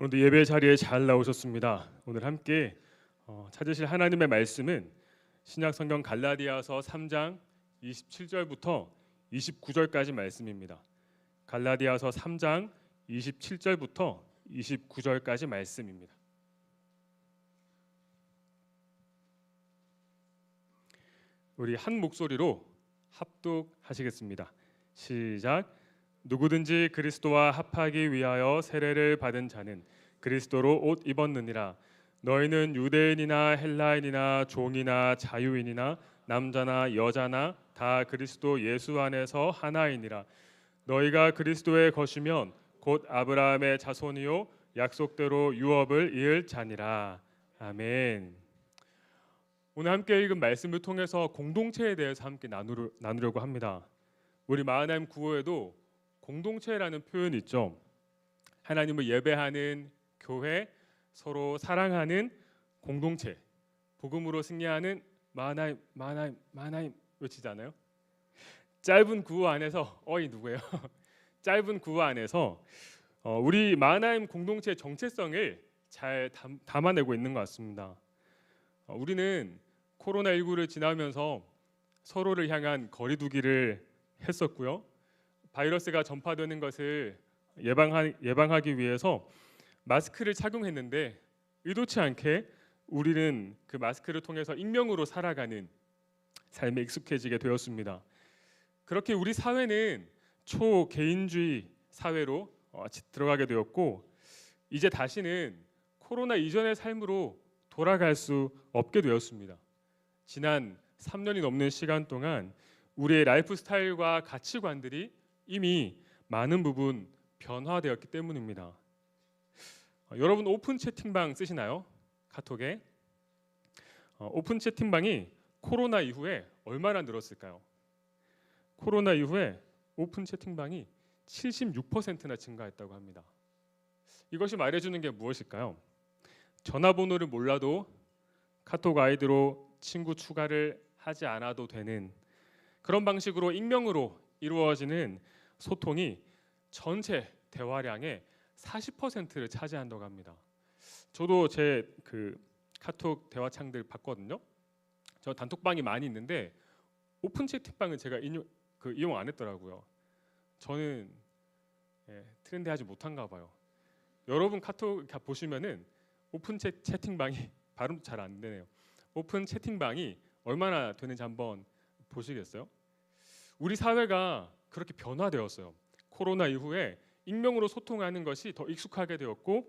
오늘도 예배 자리에 잘 나오셨습니다. 오늘 함께 찾으실 하나님의 말씀은 신약 성경 갈라디아서 3장 27절부터 29절까지 말씀입니다. 갈라디아서 3장 27절부터 29절까지 말씀입니다. 우리 한 목소리로 합독하시겠습니다. 시작. 누구든지 그리스도와 합하기 위하여 세례를 받은 자는 그리스도로 옷 입었느니라. 너희는 유대인이나 헬라인이나 종이나 자유인이나 남자나 여자나 다 그리스도 예수 안에서 하나이니라. 너희가 그리스도의 것이면 곧 아브라함의 자손이요 약속대로 유업을 이을 자니라. 아멘. 오늘 함께 읽은 말씀을 통해서 공동체에 대해서 함께 나누려고 합니다. 우리 마하나임 구호에도 공동체라는 표현이 있죠. 하나님을 예배하는 교회, 서로 사랑하는 공동체, 복음으로 승리하는 마하나임 외치잖아요. 짧은 구호 안에서 어이 누구예요? 짧은 구호 안에서 우리 마하나임 공동체의 정체성을 잘 담아내고 있는 것 같습니다. 우리는 코로나19를 지나면서 서로를 향한 거리두기를 했었고요. 바이러스가 전파되는 것을 예방하기 위해서 마스크를 착용했는데 의도치 않게 우리는 그 마스크를 통해서 익명으로 살아가는 삶에 익숙해지게 되었습니다. 그렇게 우리 사회는 초개인주의 사회로 들어가게 되었고 이제 다시는 코로나 이전의 삶으로 돌아갈 수 없게 되었습니다. 지난 3년이 넘는 시간 동안 우리의 라이프 스타일과 가치관들이 이미 많은 부분 변화되었기 때문입니다. 여러분 오픈 채팅방 쓰시나요? 카톡에 오픈 채팅방이 코로나 이후에 얼마나 늘었을까요? 코로나 이후에 오픈 채팅방이 76%나 증가했다고 합니다. 이것이 말해주는 게 무엇일까요? 전화번호를 몰라도 카톡 아이디로 친구 추가를 하지 않아도 되는 그런 방식으로 익명으로 이루어지는 소통이 전체 대화량의 40%를 차지한다고 합니다. 저도 제 카톡 대화창들 봤거든요. 저 단톡방이 많이 있는데 오픈 채팅방은 제가 이용 안 했더라고요. 저는 트렌디하지 못한가 봐요. 여러분 카톡 보시면은 오픈 채팅방이 발음도 잘 안 되네요. 오픈 채팅방이 얼마나 되는지 한번 보시겠어요? 우리 사회가 그렇게 변화되었어요. 코로나 이후에 익명으로 소통하는 것이 더 익숙하게 되었고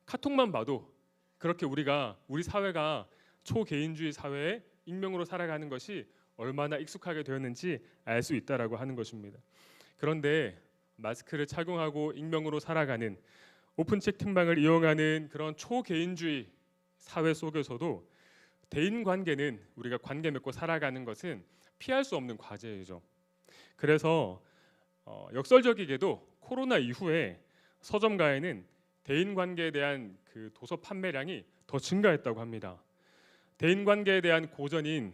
카톡만 봐도 그렇게 우리 사회가 초개인주의 사회에 익명으로 살아가는 것이 얼마나 익숙하게 되었는지 알 수 있다라고 하는 것입니다. 그런데 마스크를 착용하고 익명으로 살아가는 오픈 채팅방을 이용하는 그런 초개인주의 사회 속에서도 대인 관계는 우리가 관계 맺고 살아가는 것은 피할 수 없는 과제이죠. 그래서 역설적이게도 코로나 이후에 서점가에는 대인 관계에 대한 그 도서 판매량이 더 증가했다고 합니다. 대인 관계에 대한 고전인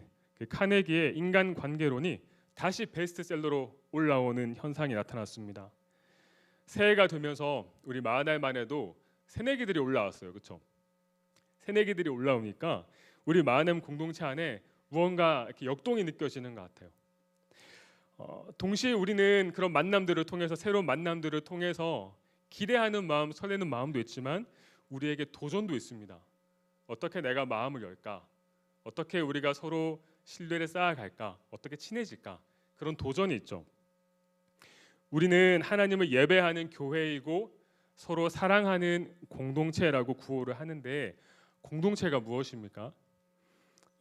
카네기의 인간 관계론이 다시 베스트셀러로 올라오는 현상이 나타났습니다. 새해가 되면서 우리 마하나임만 해도 새내기들이 올라왔어요. 그렇죠? 새내기들이 올라오니까 우리 마하나임 공동체 안에 무언가 이렇게 역동이 느껴지는 것 같아요. 동시에 우리는 그런 만남들을 통해서 새로운 만남들을 통해서 기대하는 마음, 설레는 마음도 있지만 우리에게 도전도 있습니다. 어떻게 내가 마음을 열까? 어떻게 우리가 서로 신뢰를 쌓아갈까? 어떻게 친해질까? 그런 도전이 있죠. 우리는 하나님을 예배하는 교회이고 서로 사랑하는 공동체라고 구호를 하는데 공동체가 무엇입니까?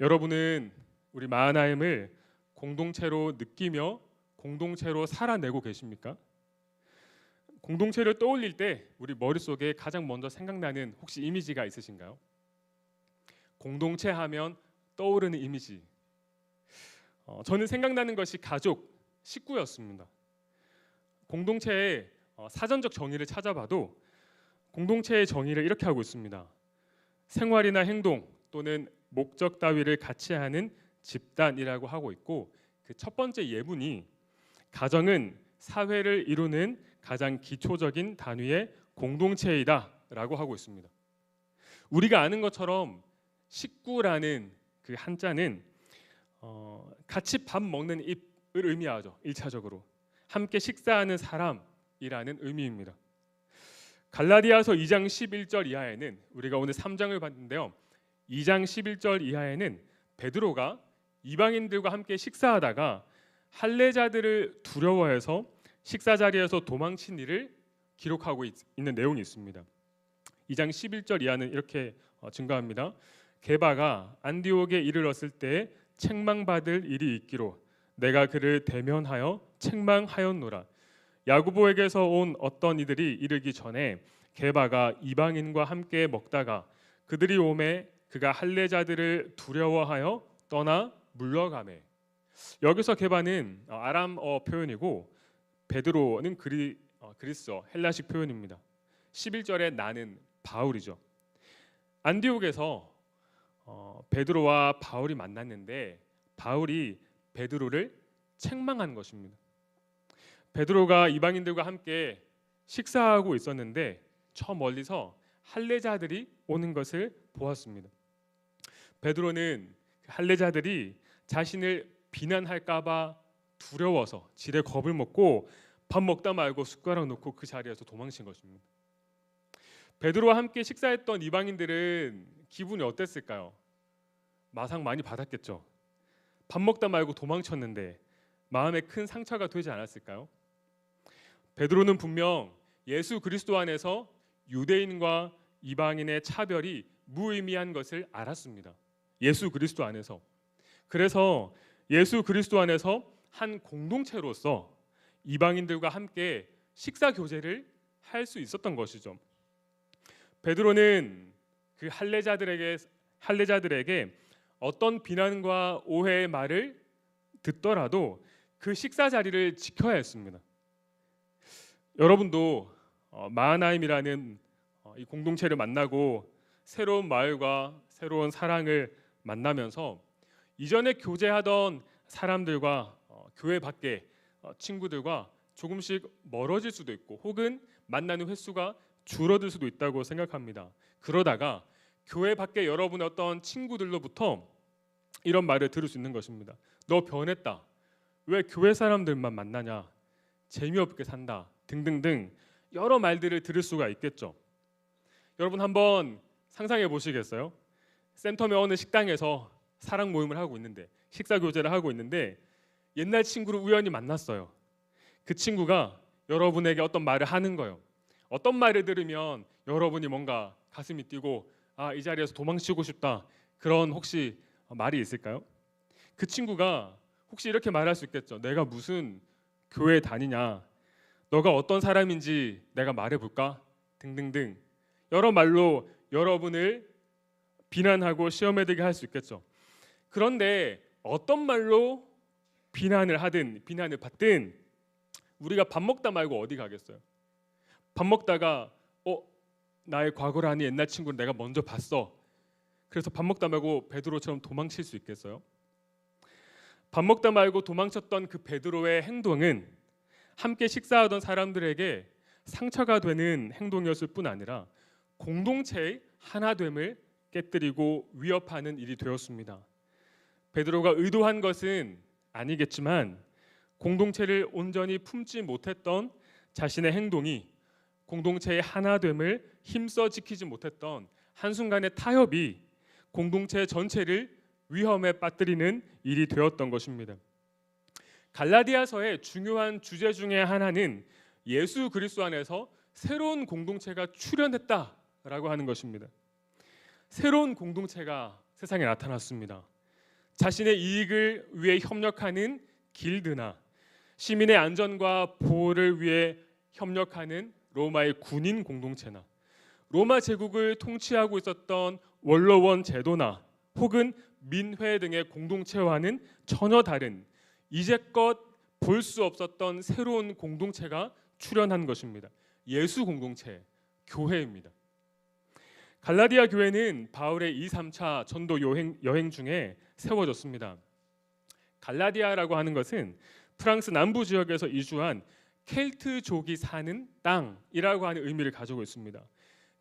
여러분은 우리 마하나임을 공동체로 느끼며 공동체로 살아내고 계십니까? 공동체를 떠올릴 때 우리 머릿속에 가장 먼저 생각나는 혹시 이미지가 있으신가요? 공동체 하면 떠오르는 이미지. 저는 생각나는 것이 가족, 식구였습니다. 공동체의 사전적 정의를 찾아봐도 공동체의 정의를 이렇게 하고 있습니다. 생활이나 행동 또는 목적 따위를 같이 하는 집단이라고 하고 있고 그 첫 번째 예문이 가정은 사회를 이루는 가장 기초적인 단위의 공동체이다라고 하고 있습니다. 우리가 아는 것처럼 식구라는 그 한자는 같이 밥 먹는 입을 의미하죠. 1차적으로 함께 식사하는 사람이라는 의미입니다. 갈라디아서 2장 11절 이하에는 우리가 오늘 3장을 봤는데요. 2장 11절 이하에는 베드로가 이방인들과 함께 식사하다가 할례자들을 두려워해서 식사 자리에서 도망친 일을 기록하고 있는 내용이 있습니다. 2장 11절 이하는 이렇게 증거합니다. 게바가 안디옥에 이르렀을 때 책망받을 일이 있기로 내가 그를 대면하여 책망하였노라. 야고보에게서 온 어떤 이들이 이르기 전에 게바가 이방인과 함께 먹다가 그들이 오매 그가 할례자들을 두려워하여 떠나 물러가매. 여기서 게바는 아람어 표현이고 베드로는 그리스어 헬라식 표현입니다. 11절에 나는 바울이죠. 안디옥에서 베드로와 바울이 만났는데 바울이 베드로를 책망한 것입니다. 베드로가 이방인들과 함께 식사하고 있었는데 저 멀리서 할례자들이 오는 것을 보았습니다. 베드로는 할례자들이 자신을 비난할까 봐 두려워서 지레 겁을 먹고 밥 먹다 말고 숟가락 놓고 그 자리에서 도망친 것입니다. 베드로와 함께 식사했던 이방인들은 기분이 어땠을까요? 마상 많이 받았겠죠. 밥 먹다 말고 도망쳤는데 마음에 큰 상처가 되지 않았을까요? 베드로는 분명 예수 그리스도 안에서 유대인과 이방인의 차별이 무의미한 것을 알았습니다. 예수 그리스도 안에서. 그래서 예수 그리스도 안에서 한 공동체로서 이방인들과 함께 식사 교제를 할 수 있었던 것이죠. 베드로는 그 할례자들에게 어떤 비난과 오해의 말을 듣더라도 그 식사 자리를 지켜야 했습니다. 여러분도 마하나임이라는 이 공동체를 만나고 새로운 마을과 새로운 사랑을 만나면서 이전에 교제하던 사람들과 교회 밖에 친구들과 조금씩 멀어질 수도 있고 혹은 만나는 횟수가 줄어들 수도 있다고 생각합니다. 그러다가 교회 밖에 여러분의 어떤 친구들로부터 이런 말을 들을 수 있는 것입니다. 너 변했다. 왜 교회 사람들만 만나냐? 재미없게 산다. 등등등 여러 말들을 들을 수가 있겠죠. 여러분 한번 상상해 보시겠어요? 센텀의 어느 식당에서 사랑 모임을 하고 있는데 식사 교제를 하고 있는데 옛날 친구를 우연히 만났어요. 그 친구가 여러분에게 어떤 말을 하는 거예요. 어떤 말을 들으면 여러분이 뭔가 가슴이 뛰고 이 자리에서 도망치고 싶다. 그런 혹시 말이 있을까요? 그 친구가 혹시 이렇게 말할 수 있겠죠. 내가 무슨 교회 다니냐? 너가 어떤 사람인지 내가 말해볼까? 등등등 여러 말로 여러분을 비난하고 시험에 들게 할 수 있겠죠. 그런데 어떤 말로 비난을 하든 비난을 받든 우리가 밥 먹다 말고 어디 가겠어요? 밥 먹다가 나의 과거라는 옛날 친구를 내가 먼저 봤어. 그래서 밥 먹다 말고 베드로처럼 도망칠 수 있겠어요? 밥 먹다 말고 도망쳤던 그 베드로의 행동은 함께 식사하던 사람들에게 상처가 되는 행동이었을 뿐 아니라 공동체의 하나됨을 깨뜨리고 위협하는 일이 되었습니다. 베드로가 의도한 것은 아니겠지만 공동체를 온전히 품지 못했던 자신의 행동이 공동체의 하나됨을 힘써 지키지 못했던 한순간의 타협이 공동체 전체를 위험에 빠뜨리는 일이 되었던 것입니다. 갈라디아서의 중요한 주제 중에 하나는 예수 그리스도 안에서 새로운 공동체가 출현했다라고 하는 것입니다. 새로운 공동체가 세상에 나타났습니다. 자신의 이익을 위해 협력하는 길드나 시민의 안전과 보호를 위해 협력하는 로마의 군인 공동체나 로마 제국을 통치하고 있었던 원로원 제도나 혹은 민회 등의 공동체와는 전혀 다른 이제껏 볼 수 없었던 새로운 공동체가 출현한 것입니다. 예수 공동체, 교회입니다. 갈라디아 교회는 바울의 2, 3차 전도 여행 중에 세워졌습니다. 갈라디아라고 하는 것은 프랑스 남부 지역에서 이주한 켈트족이 사는 땅이라고 하는 의미를 가지고 있습니다.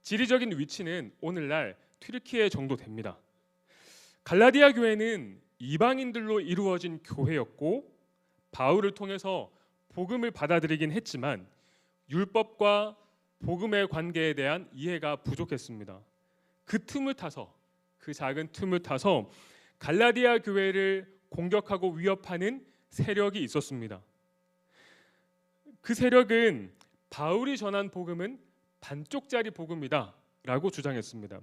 지리적인 위치는 오늘날 튀르키예 정도 됩니다. 갈라디아 교회는 이방인들로 이루어진 교회였고 바울을 통해서 복음을 받아들이긴 했지만 율법과 복음의 관계에 대한 이해가 부족했습니다. 그 작은 틈을 타서 갈라디아 교회를 공격하고 위협하는 세력이 있었습니다. 그 세력은 바울이 전한 복음은 반쪽짜리 복음이다라고 주장했습니다.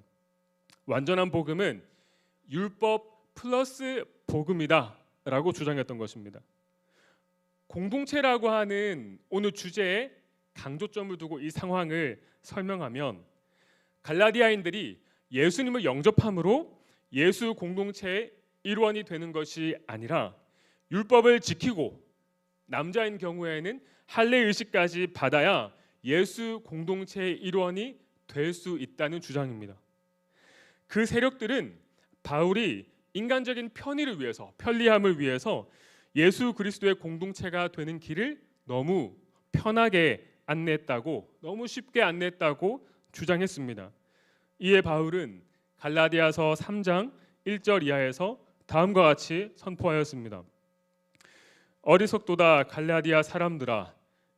완전한 복음은 율법 플러스 복음이다라고 주장했던 것입니다. 공동체라고 하는 오늘 주제에 강조점을 두고 이 상황을 설명하면 갈라디아인들이 예수님을 영접함으로 예수 공동체의 일원이 되는 것이 아니라 율법을 지키고 남자인 경우에는 할례 의식까지 받아야 예수 공동체의 일원이 될 수 있다는 주장입니다. 그 세력들은 바울이 인간적인 편의를 위해서, 편리함을 위해서 예수 그리스도의 공동체가 되는 길을 너무 편하게 안내했다고, 너무 쉽게 안내했다고 주장했습니다. 이에 바울은 갈라디아서 3장 1절 이하에서 다음과 같이 선포하였습니다. 어리석도다 갈라디아 사람들아,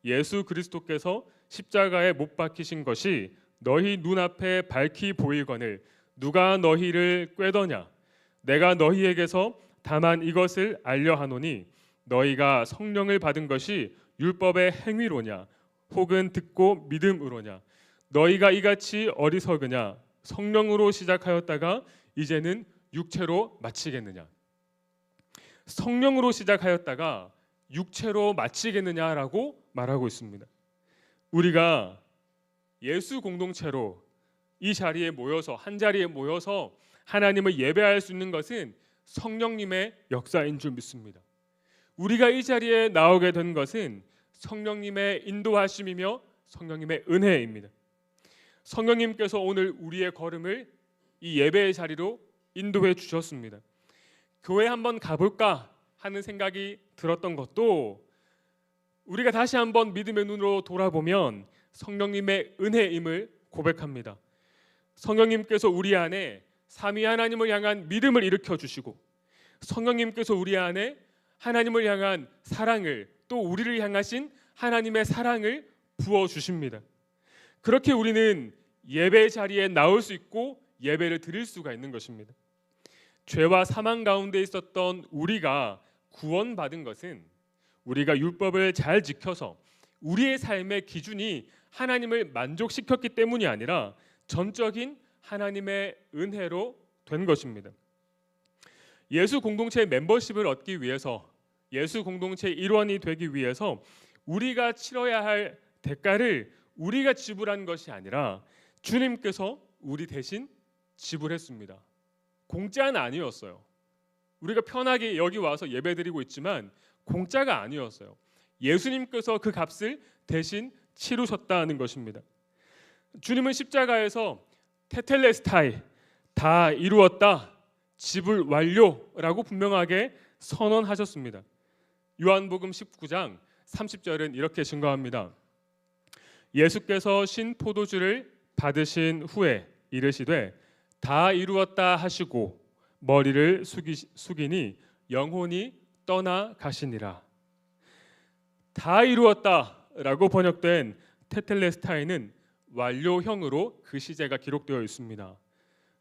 예수 그리스도께서 십자가에 못 박히신 것이 너희 눈앞에 밝히 보이거늘 누가 너희를 꾀더냐? 내가 너희에게서 다만 이것을 알려 하노니 너희가 성령을 받은 것이 율법의 행위로냐 혹은 듣고 믿음으로냐? 너희가 이같이 어리석으냐? 성령으로 시작하였다가 이제는 육체로 마치겠느냐? 성령으로 시작하였다가 육체로 마치겠느냐라고 말하고 있습니다. 우리가 예수 공동체로 이 자리에 모여서, 한 자리에 모여서 하나님을 예배할 수 있는 것은 성령님의 역사인 줄 믿습니다. 우리가 이 자리에 나오게 된 것은 성령님의 인도하심이며 성령님의 은혜입니다. 성령님께서 오늘 우리의 걸음을 이 예배의 자리로 인도해 주셨습니다. 교회 한번 가볼까 하는 생각이 들었던 것도 우리가 다시 한번 믿음의 눈으로 돌아보면 성령님의 은혜임을 고백합니다. 성령님께서 우리 안에 삼위 하나님을 향한 믿음을 일으켜 주시고 성령님께서 우리 안에 하나님을 향한 사랑을, 또 우리를 향하신 하나님의 사랑을 부어 주십니다. 그렇게 우리는 예배 자리에 나올 수 있고 예배를 드릴 수가 있는 것입니다. 죄와 사망 가운데 있었던 우리가 구원받은 것은 우리가 율법을 잘 지켜서 우리의 삶의 기준이 하나님을 만족시켰기 때문이 아니라 전적인 하나님의 은혜로 된 것입니다. 예수 공동체의 멤버십을 얻기 위해서, 예수 공동체의 일원이 되기 위해서 우리가 치러야 할 대가를 우리가 지불한 것이 아니라 주님께서 우리 대신 지불했습니다. 공짜는 아니었어요. 우리가 편하게 여기 와서 예배드리고 있지만 공짜가 아니었어요. 예수님께서 그 값을 대신 치르셨다는 것입니다. 주님은 십자가에서 테텔레스타이, 다 이루었다, 지불 완료라고 분명하게 선언하셨습니다. 요한복음 19장 30절은 이렇게 증거합니다. 예수께서 신 포도주를 받으신 후에 이르시되 다 이루었다 하시고 머리를 숙이니 영혼이 떠나 가시니라. 다 이루었다라고 번역된 테텔레스타이는 완료형으로 그 시제가 기록되어 있습니다.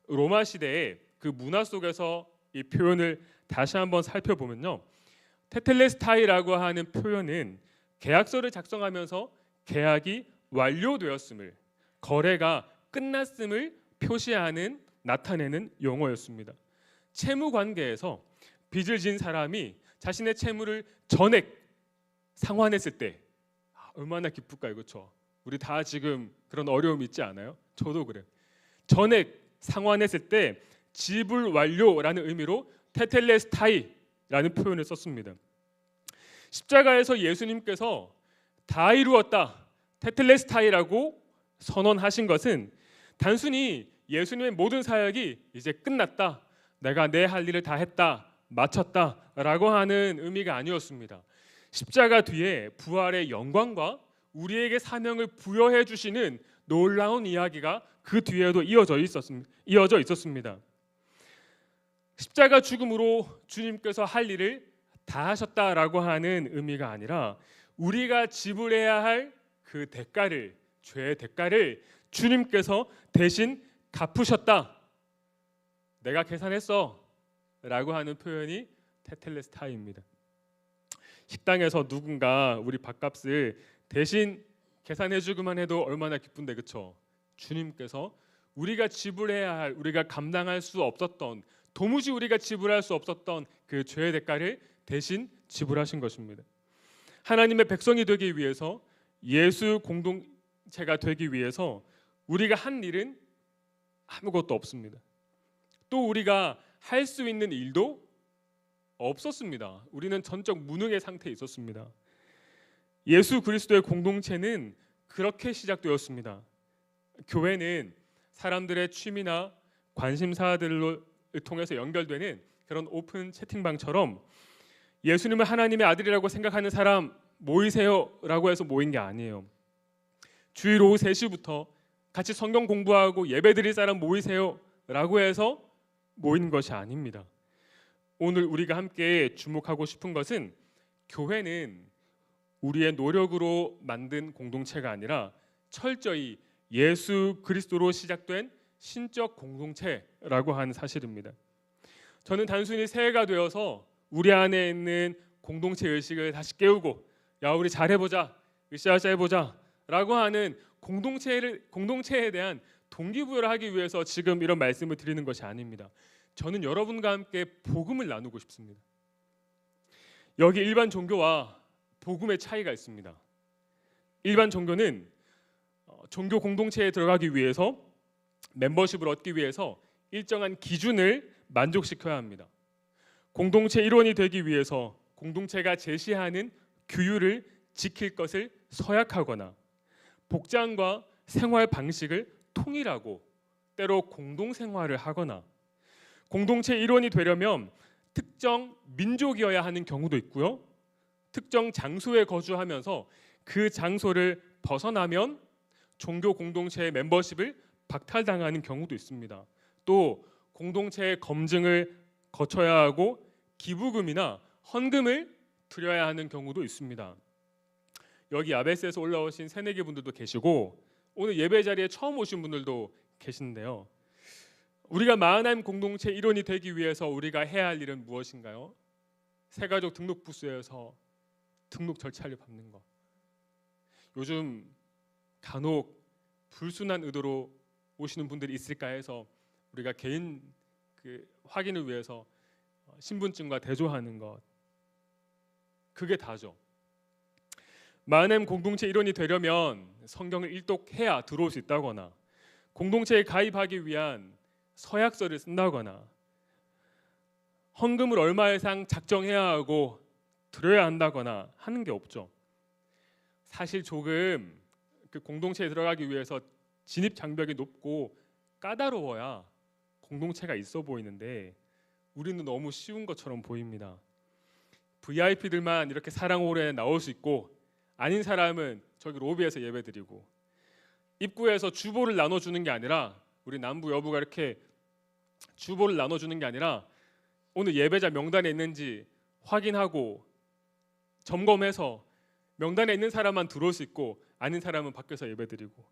로마 시대의 그 문화 속에서 이 표현을 다시 한번 살펴보면요, 테텔레스타이라고 하는 표현은 계약서를 작성하면서 계약이 완료되었음을, 거래가 끝났음을 표시하는, 나타내는 용어였습니다. 채무 관계에서 빚을 진 사람이 자신의 채무를 전액 상환했을 때 얼마나 기쁠까요, 그렇죠? 우리 다 지금 그런 어려움이 있지 않아요? 저도 그래요. 전액 상환했을 때 지불 완료라는 의미로 테텔레스타이라는 표현을 썼습니다. 십자가에서 예수님께서 다 이루었다, 테텔레스타이라고 선언하신 것은 단순히 예수님의 모든 사역이 이제 끝났다, 내가 내 할 일을 다 했다, 마쳤다라고 하는 의미가 아니었습니다. 십자가 뒤에 부활의 영광과 우리에게 사명을 부여해 주시는 놀라운 이야기가 그 뒤에도 이어져 있었습니다. 십자가 죽음으로 주님께서 할 일을 다 하셨다라고 하는 의미가 아니라 우리가 지불해야 할 그 대가를, 죄의 대가를 주님께서 대신 갚으셨다. 내가 계산했어 라고 하는 표현이 테텔레스타이입니다. 식당에서 누군가 우리 밥값을 대신 계산해주기만 해도 얼마나 기쁜데, 그렇죠? 주님께서 우리가 지불해야 할, 우리가 감당할 수 없었던, 도무지 우리가 지불할 수 없었던 그 죄의 대가를 대신 지불하신 것입니다. 하나님의 백성이 되기 위해서, 예수 공동체가 되기 위해서 우리가 한 일은 아무것도 없습니다. 또 우리가 할 수 있는 일도 없었습니다. 우리는 전적 무능의 상태에 있었습니다. 예수 그리스도의 공동체는 그렇게 시작되었습니다. 교회는 사람들의 취미나 관심사들을 통해서 연결되는 그런 오픈 채팅방처럼 예수님을 하나님의 아들이라고 생각하는 사람 모이세요라고 해서 모인 게 아니에요. 주일 오후 3시부터 같이 성경 공부하고 예배드릴 사람 모이세요라고 해서 모인 것이 아닙니다. 오늘 우리가 함께 주목하고 싶은 것은 교회는 우리의 노력으로 만든 공동체가 아니라 철저히 예수 그리스도로 시작된 신적 공동체라고 하는 사실입니다. 저는 단순히 새해가 되어서 우리 안에 있는 공동체 의식을 다시 깨우고, 야 우리 잘해보자, 으쌰으쌰 해보자 라고 하는 공동체에 대한 동기부여를 하기 위해서 지금 이런 말씀을 드리는 것이 아닙니다. 저는 여러분과 함께 복음을 나누고 싶습니다. 여기 일반 종교와 복음의 차이가 있습니다. 일반 종교는 종교 공동체에 들어가기 위해서, 멤버십을 얻기 위해서 일정한 기준을 만족시켜야 합니다. 공동체 일원이 되기 위해서 공동체가 제시하는 규율을 지킬 것을 서약하거나 복장과 생활 방식을 통일하고 때로 공동생활을 하거나 공동체 일원이 되려면 특정 민족이어야 하는 경우도 있고요. 특정 장소에 거주하면서 그 장소를 벗어나면 종교 공동체의 멤버십을 박탈당하는 경우도 있습니다. 또 공동체의 검증을 거쳐야 하고 기부금이나 헌금을 드려야 하는 경우도 있습니다. 여기 아베스에서 올라오신 새내기 분들도 계시고 오늘 예배 자리에 처음 오신 분들도 계신데요. 우리가 마하나임 공동체 일원이 되기 위해서 우리가 해야 할 일은 무엇인가요? 새가족 등록부서에서 등록 절차를 밟는 것. 요즘 간혹 불순한 의도로 오시는 분들이 있을까 해서 우리가 개인 확인을 위해서 신분증과 대조하는 것, 그게 다죠. 마하나임 공동체 일원이 되려면 성경을 일독해야 들어올 수 있다거나 공동체에 가입하기 위한 서약서를 쓴다거나 헌금을 얼마 이상 작정해야 하고 드려야 한다거나 하는 게 없죠. 사실 조금 그 공동체에 들어가기 위해서 진입 장벽이 높고 까다로워야 공동체가 있어 보이는데 우리는 너무 쉬운 것처럼 보입니다. VIP들만 이렇게 사랑홀에 나올 수 있고 아닌 사람은 저기 로비에서 예배드리고 입구에서 주보를 나눠주는 게 아니라 우리 남부 여부가 이렇게 주보를 나눠주는 게 아니라 오늘 예배자 명단에 있는지 확인하고 점검해서 명단에 있는 사람만 들어올 수 있고 아닌 사람은 밖에서 예배드리고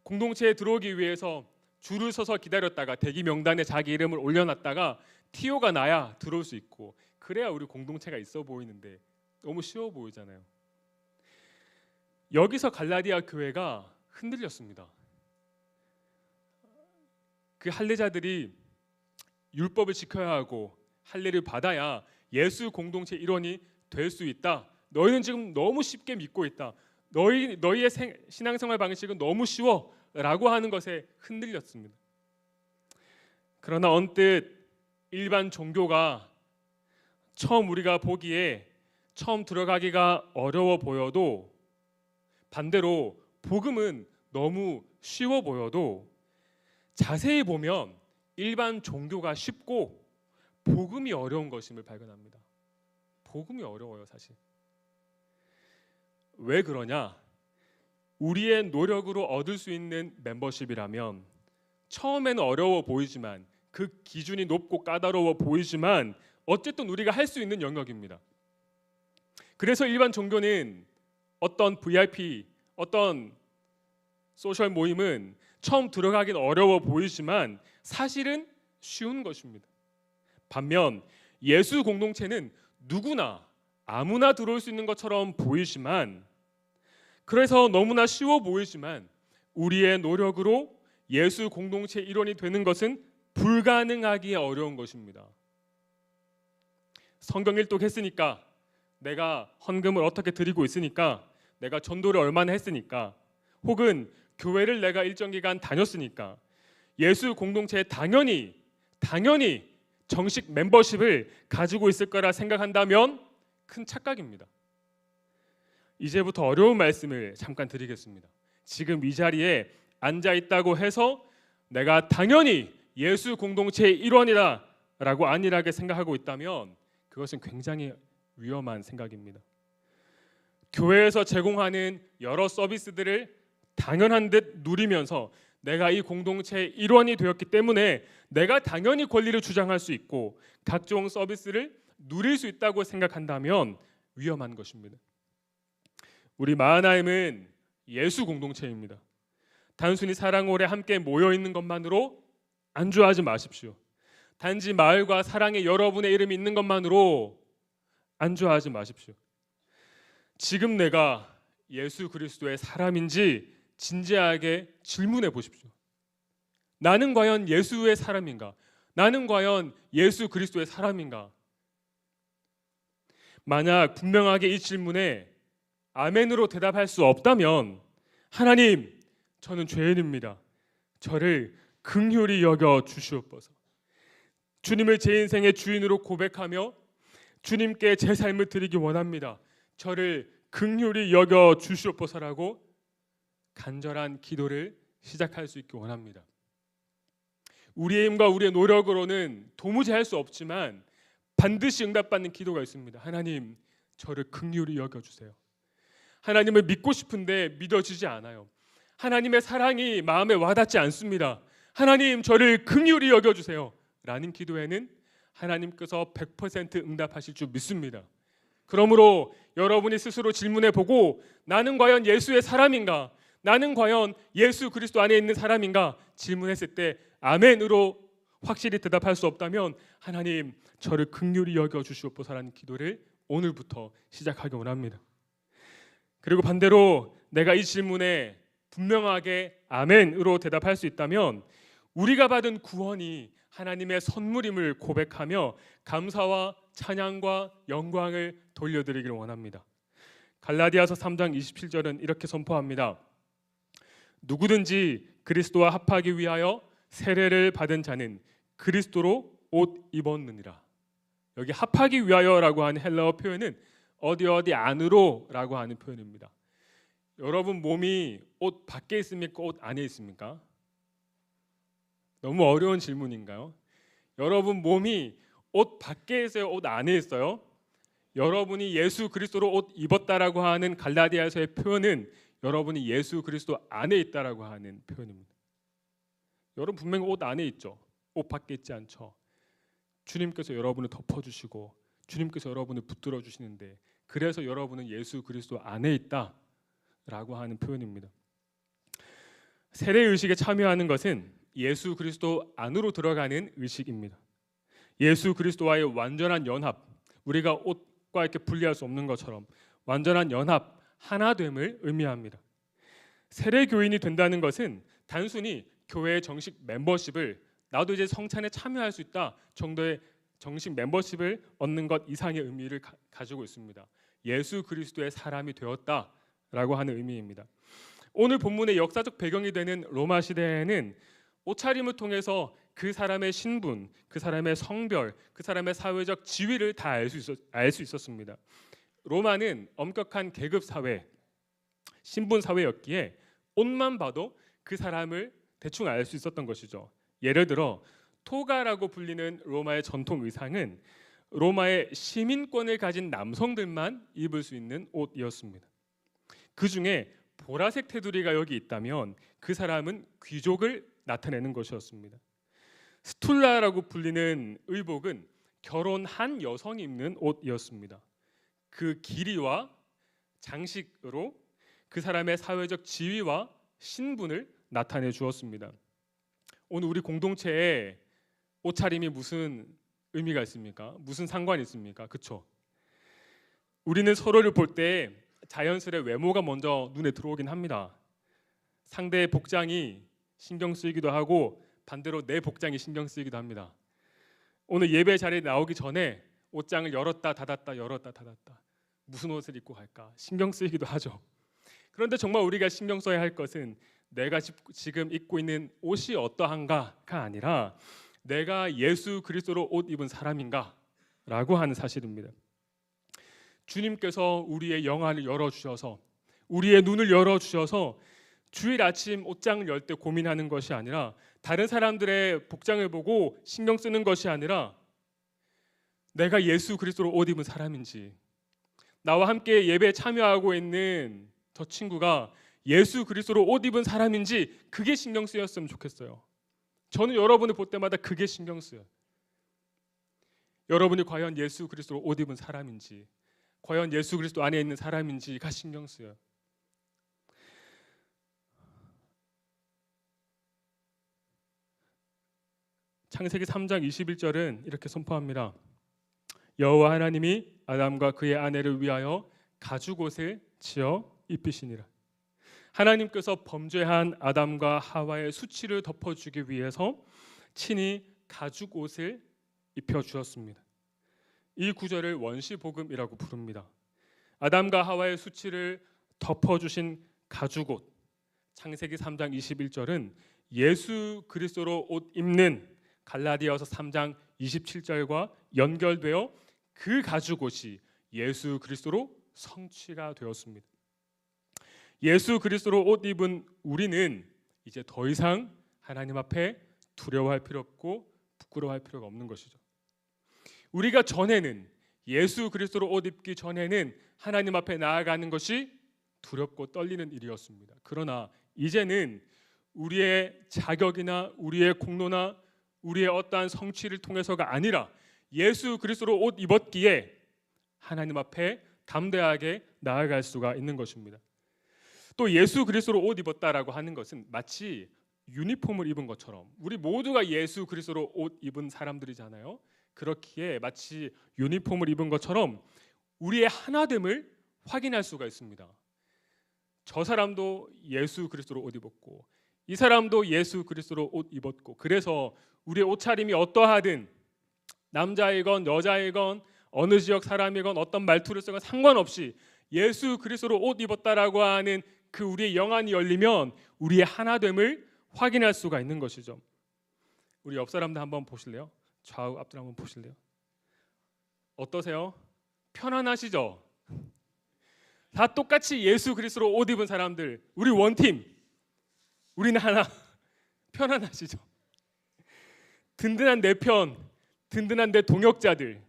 공동체에 들어오기 위해서 줄을 서서 기다렸다가 대기 명단에 자기 이름을 올려놨다가 TO가 나야 들어올 수 있고 그래야 우리 공동체가 있어 보이는데 너무 쉬워 보이잖아요. 여기서 갈라디아 교회가 흔들렸습니다. 그 할례자들이 율법을 지켜야 하고 할례를 받아야 예수 공동체 일원이 될 수 있다. 너희는 지금 너무 쉽게 믿고 있다. 너희의 신앙생활 방식은 너무 쉬워라고 하는 것에 흔들렸습니다. 그러나 언뜻 일반 종교가 처음 우리가 보기에 처음 들어가기가 어려워 보여도 반대로 복음은 너무 쉬워 보여도 자세히 보면 일반 종교가 쉽고 복음이 어려운 것임을 발견합니다. 복음이 어려워요, 사실. 왜 그러냐? 우리의 노력으로 얻을 수 있는 멤버십이라면 처음에는 어려워 보이지만 그 기준이 높고 까다로워 보이지만 어쨌든 우리가 할 수 있는 영역입니다. 그래서 일반 종교는 어떤 VIP, 어떤 소셜 모임은 처음 들어가긴 어려워 보이지만 사실은 쉬운 것입니다. 반면 예수 공동체는 누구나 아무나 들어올 수 있는 것처럼 보이지만, 그래서 너무나 쉬워 보이지만 우리의 노력으로 예수 공동체 일원이 되는 것은 불가능하기에 어려운 것입니다. 성경 일독했으니까, 내가 헌금을 어떻게 드리고 있으니까, 내가 전도를 얼마나 했으니까, 혹은 교회를 내가 일정 기간 다녔으니까 예수 공동체에 당연히 정식 멤버십을 가지고 있을 거라 생각한다면 큰 착각입니다. 이제부터 어려운 말씀을 잠깐 드리겠습니다. 지금 이 자리에 앉아 있다고 해서 내가 당연히 예수 공동체의 일원이다라고 안일하게 생각하고 있다면 그것은 굉장히 위험한 생각입니다. 교회에서 제공하는 여러 서비스들을 당연한 듯 누리면서 내가 이 공동체의 일원이 되었기 때문에 내가 당연히 권리를 주장할 수 있고 각종 서비스를 누릴 수 있다고 생각한다면 위험한 것입니다. 우리 마하나임은 예수 공동체입니다. 단순히 사랑홀에 함께 모여 있는 것만으로 안주하지 마십시오. 단지 마을과 사랑의 여러분의 이름이 있는 것만으로 안주하지 마십시오. 지금 내가 예수 그리스도의 사람인지 진지하게 질문해 보십시오. 나는 과연 예수의 사람인가? 나는 과연 예수 그리스도의 사람인가? 만약 분명하게 이 질문에 아멘으로 대답할 수 없다면, 하나님, 저는 죄인입니다. 저를 긍휼히 여겨 주시옵소서. 주님을 제 인생의 주인으로 고백하며 주님께 제 삶을 드리기 원합니다. 저를 긍휼히 여겨 주시옵소서라고 간절한 기도를 시작할 수 있기 원합니다. 우리의 힘과 우리의 노력으로는 도무지 할 수 없지만 반드시 응답받는 기도가 있습니다. 하나님, 저를 긍휼히 여겨주세요. 하나님을 믿고 싶은데 믿어지지 않아요. 하나님의 사랑이 마음에 와닿지 않습니다. 하나님, 저를 긍휼히 여겨주세요 라는 기도에는 하나님께서 100% 응답하실 줄 믿습니다. 그러므로 여러분이 스스로 질문해보고, 나는 과연 예수의 사람인가? 나는 과연 예수 그리스도 안에 있는 사람인가? 질문했을 때 아멘으로 확실히 대답할 수 없다면, 하나님, 저를 긍휼히 여겨주시옵소서라는 기도를 오늘부터 시작하기 원합니다. 그리고 반대로 내가 이 질문에 분명하게 아멘으로 대답할 수 있다면 우리가 받은 구원이 하나님의 선물임을 고백하며 감사와 찬양과 영광을 돌려드리기를 원합니다. 갈라디아서 3장 27절은 이렇게 선포합니다. 누구든지 그리스도와 합하기 위하여 세례를 받은 자는 그리스도로 옷 입었느니라. 여기 합하기 위하여라고 하는 헬라어 표현은 어디 안으로라고 하는 표현입니다. 여러분 몸이 옷 밖에 있습니까? 옷 안에 있습니까? 너무 어려운 질문인가요? 여러분 몸이 옷 밖에 있어요? 옷 안에 있어요? 여러분이 예수 그리스도로 옷 입었다라고 하는 갈라디아서의 표현은 여러분이 예수 그리스도 안에 있다라고 하는 표현입니다. 여러분 분명히 옷 안에 있죠. 옷 밖에 있지 않죠. 주님께서 여러분을 덮어주시고 주님께서 여러분을 붙들어 주시는데, 그래서 여러분은 예수 그리스도 안에 있다라고 하는 표현입니다. 세례 의식에 참여하는 것은 예수 그리스도 안으로 들어가는 의식입니다. 예수 그리스도와의 완전한 연합, 우리가 옷과 이렇게 분리할 수 없는 것처럼 완전한 연합, 하나됨을 의미합니다. 세례 교인이 된다는 것은 단순히 교회의 정식 멤버십을, 나도 이제 성찬에 참여할 수 있다 정도의 정식 멤버십을 얻는 것 이상의 의미를 가지고 있습니다. 예수 그리스도의 사람이 되었다라고 하는 의미입니다. 오늘 본문의 역사적 배경이 되는 로마 시대에는 옷차림을 통해서 그 사람의 신분, 그 사람의 성별, 그 사람의 사회적 지위를 다 알 수 있었습니다. 로마는 엄격한 계급 사회, 신분 사회였기에 옷만 봐도 그 사람을 대충 알 수 있었던 것이죠. 예를 들어 토가라고 불리는 로마의 전통 의상은 로마의 시민권을 가진 남성들만 입을 수 있는 옷이었습니다. 그 중에 보라색 테두리가 여기 있다면 그 사람은 귀족을 나타내는 것이었습니다. 스툴라라고 불리는 의복은 결혼한 여성이 입는 옷이었습니다. 그 길이와 장식으로 그 사람의 사회적 지위와 신분을 나타내 주었습니다. 오늘 우리 공동체에 옷차림이 무슨 의미가 있습니까? 무슨 상관이 있습니까? 그렇죠? 우리는 서로를 볼 때 자연스레 외모가 먼저 눈에 들어오긴 합니다. 상대의 복장이 신경 쓰이기도 하고 반대로 내 복장이 신경 쓰이기도 합니다. 오늘 예배 자리에 나오기 전에 옷장을 열었다 닫았다 열었다 닫았다 무슨 옷을 입고 갈까 신경 쓰이기도 하죠. 그런데 정말 우리가 신경 써야 할 것은 내가 지금 입고 있는 옷이 어떠한가가 아니라 내가 예수 그리스도로 옷 입은 사람인가라고 하는 사실입니다. 주님께서 우리의 영안을 열어주셔서 우리의 눈을 열어주셔서 주일 아침 옷장을 열 때 고민하는 것이 아니라 다른 사람들의 복장을 보고 신경 쓰는 것이 아니라 내가 예수 그리스도로 옷 입은 사람인지, 나와 함께 예배에 참여하고 있는 저 친구가 예수 그리스도로 옷 입은 사람인지 그게 신경 쓰였으면 좋겠어요. 저는 여러분을 볼 때마다 그게 신경 쓰여요. 여러분이 과연 예수 그리스도로 옷 입은 사람인지, 과연 예수 그리스도 안에 있는 사람인지가 신경 쓰여요. 창세기 3장 21절은 이렇게 선포합니다. 여호와 하나님이 아담과 그의 아내를 위하여 가죽옷을 지어 입히시니라. 하나님께서 범죄한 아담과 하와의 수치를 덮어주기 위해서 친히 가죽옷을 입혀주었습니다. 이 구절을 원시복음이라고 부릅니다. 아담과 하와의 수치를 덮어주신 가죽옷, 창세기 3장 21절은 예수 그리스도로 옷 입는 갈라디아서 3장 27절과 연결되어 그 가죽옷이 예수 그리스도로 성취가 되었습니다. 예수 그리스도로 옷 입은 우리는 이제 더 이상 하나님 앞에 두려워할 필요 없고 부끄러워할 필요가 없는 것이죠. 우리가 전에는 예수 그리스도로 옷 입기 전에는 하나님 앞에 나아가는 것이 두렵고 떨리는 일이었습니다. 그러나 이제는 우리의 자격이나 우리의 공로나 우리의 어떠한 성취를 통해서가 아니라 예수 그리스도로 옷 입었기에 하나님 앞에 담대하게 나아갈 수가 있는 것입니다. 또 예수 그리스도로 옷 입었다라고 하는 것은 마치 유니폼을 입은 것처럼, 우리 모두가 예수 그리스도로 옷 입은 사람들이잖아요. 그렇기에 마치 유니폼을 입은 것처럼 우리의 하나됨을 확인할 수가 있습니다. 저 사람도 예수 그리스도로 옷 입었고 이 사람도 예수 그리스도로 옷 입었고, 그래서 우리의 옷차림이 어떠하든 남자이건 여자이건 어느 지역 사람이건 어떤 말투를 쓰건 상관없이 예수 그리스도로 옷 입었다라고 하는 그 우리의 영안이 열리면 우리의 하나됨을 확인할 수가 있는 것이죠. 우리 옆 사람들 한번 보실래요? 좌우 앞들 한번 보실래요? 어떠세요? 편안하시죠? 다 똑같이 예수 그리스도로 옷 입은 사람들, 우리 원팀, 우리는 하나. 편안하시죠? 든든한 내 편, 든든한 내 동역자들.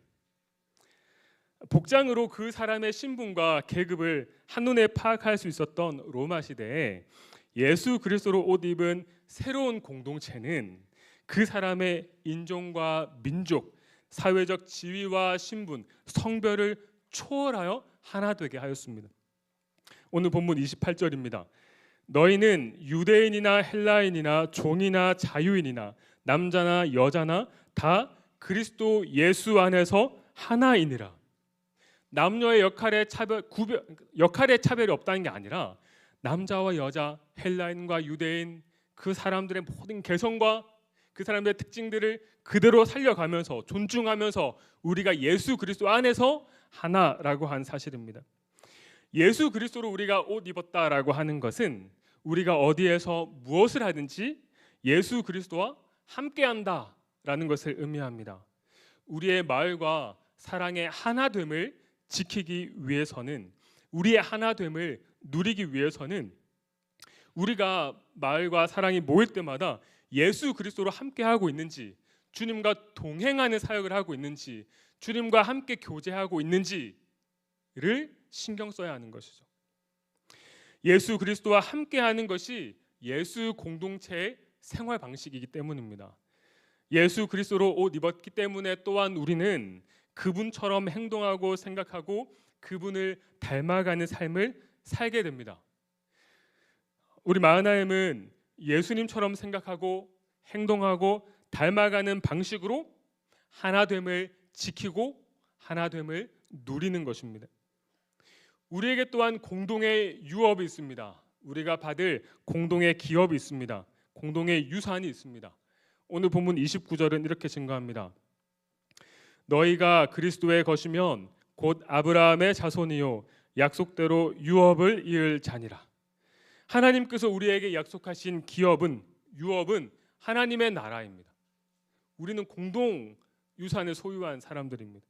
복장으로 그 사람의 신분과 계급을 한눈에 파악할 수 있었던 로마 시대에 예수 그리스도로 옷 입은 새로운 공동체는 그 사람의 인종과 민족, 사회적 지위와 신분, 성별을 초월하여 하나 되게 하였습니다. 오늘 본문 28절입니다. 너희는 유대인이나 헬라인이나 종이나 자유인이나 남자나 여자나 다 그리스도 예수 안에서 하나이니라. 남녀의 역할의 차별이 없다는 게 아니라 남자와 여자, 헬라인과 유대인, 그 사람들의 모든 개성과 그 사람들의 특징들을 그대로 살려가면서 존중하면서 우리가 예수 그리스도 안에서 하나라고 한 사실입니다. 예수 그리스도로 우리가 옷 입었다라고 하는 것은 우리가 어디에서 무엇을 하든지 예수 그리스도와 함께한다라는 것을 의미합니다. 우리의 마을과 사랑의 하나됨을 지키기 위해서는, 우리의 하나됨을 누리기 위해서는 우리가 마을과 사랑이 모일 때마다 예수 그리스도로 함께하고 있는지, 주님과 동행하는 사역을 하고 있는지, 주님과 함께 교제하고 있는지를 신경 써야 하는 것이죠. 예수 그리스도와 함께하는 것이 예수 공동체의 생활 방식이기 때문입니다. 예수 그리스도로 옷 입었기 때문에 또한 우리는 그분처럼 행동하고 생각하고 그분을 닮아가는 삶을 살게 됩니다. 우리 마하나임은 예수님처럼 생각하고 행동하고 닮아가는 방식으로 하나됨을 지키고 하나됨을 누리는 것입니다. 우리에게 또한 공동의 유업이 있습니다. 우리가 받을 공동의 기업이 있습니다. 공동의 유산이 있습니다. 오늘 본문 29절은 이렇게 증거합니다. 너희가 그리스도의 것이면 곧 아브라함의 자손이요 약속대로 유업을 이을 자니라. 하나님께서 우리에게 약속하신 기업은 유업은 하나님의 나라입니다. 우리는 공동 유산을 소유한 사람들입니다.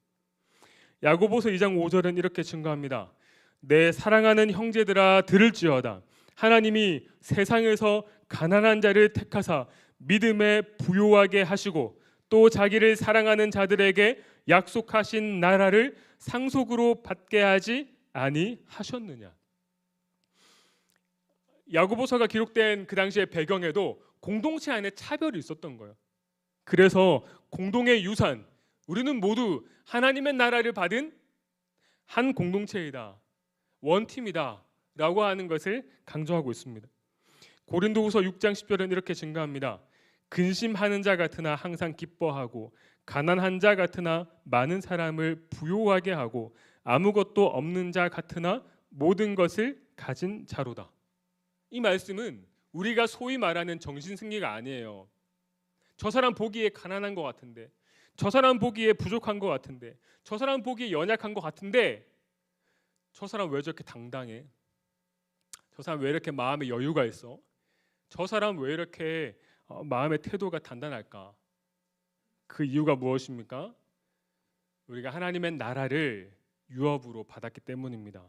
야고보서 2장 5절은 이렇게 증거합니다. 내 사랑하는 형제들아 들을지어다. 하나님이 세상에서 가난한 자를 택하사 믿음에 부요하게 하시고 또 자기를 사랑하는 자들에게 약속하신 나라를 상속으로 받게 하지 아니하셨느냐. 야고보서가 기록된 그 당시의 배경에도 공동체 안에 차별이 있었던 거예요. 그래서 공동의 유산, 우리는 모두 하나님의 나라를 받은 한 공동체이다, 원팀이다 라고 하는 것을 강조하고 있습니다. 고린도후서 6장 10절은 이렇게 증가합니다. 근심하는 자 같으나 항상 기뻐하고 가난한 자 같으나 많은 사람을 부요하게 하고 아무것도 없는 자 같으나 모든 것을 가진 자로다. 이 말씀은 우리가 소위 말하는 정신승리가 아니에요. 저 사람 보기에 가난한 것 같은데, 저 사람 보기에 부족한 것 같은데, 저 사람 보기에 연약한 것 같은데 저 사람 왜 저렇게 당당해? 저 사람 왜 이렇게 마음에 여유가 있어? 저 사람 왜 이렇게 마음의 태도가 단단할까? 그 이유가 무엇입니까? 우리가 하나님의 나라를 유업으로 받았기 때문입니다.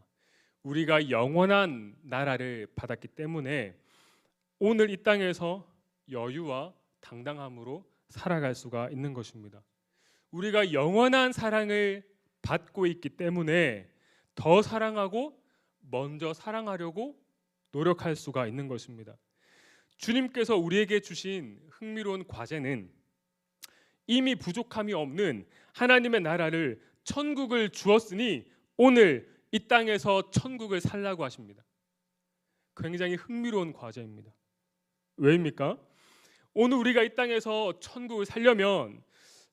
우리가 영원한 나라를 받았기 때문에 오늘 이 땅에서 여유와 당당함으로 살아갈 수가 있는 것입니다. 우리가 영원한 사랑을 받고 있기 때문에 더 사랑하고 먼저 사랑하려고 노력할 수가 있는 것입니다. 주님께서 우리에게 주신 흥미로운 과제는 이미 부족함이 없는 하나님의 나라를, 천국을 주었으니 오늘 이 땅에서 천국을 살라고 하십니다. 굉장히 흥미로운 과제입니다. 왜입니까? 오늘 우리가 이 땅에서 천국을 살려면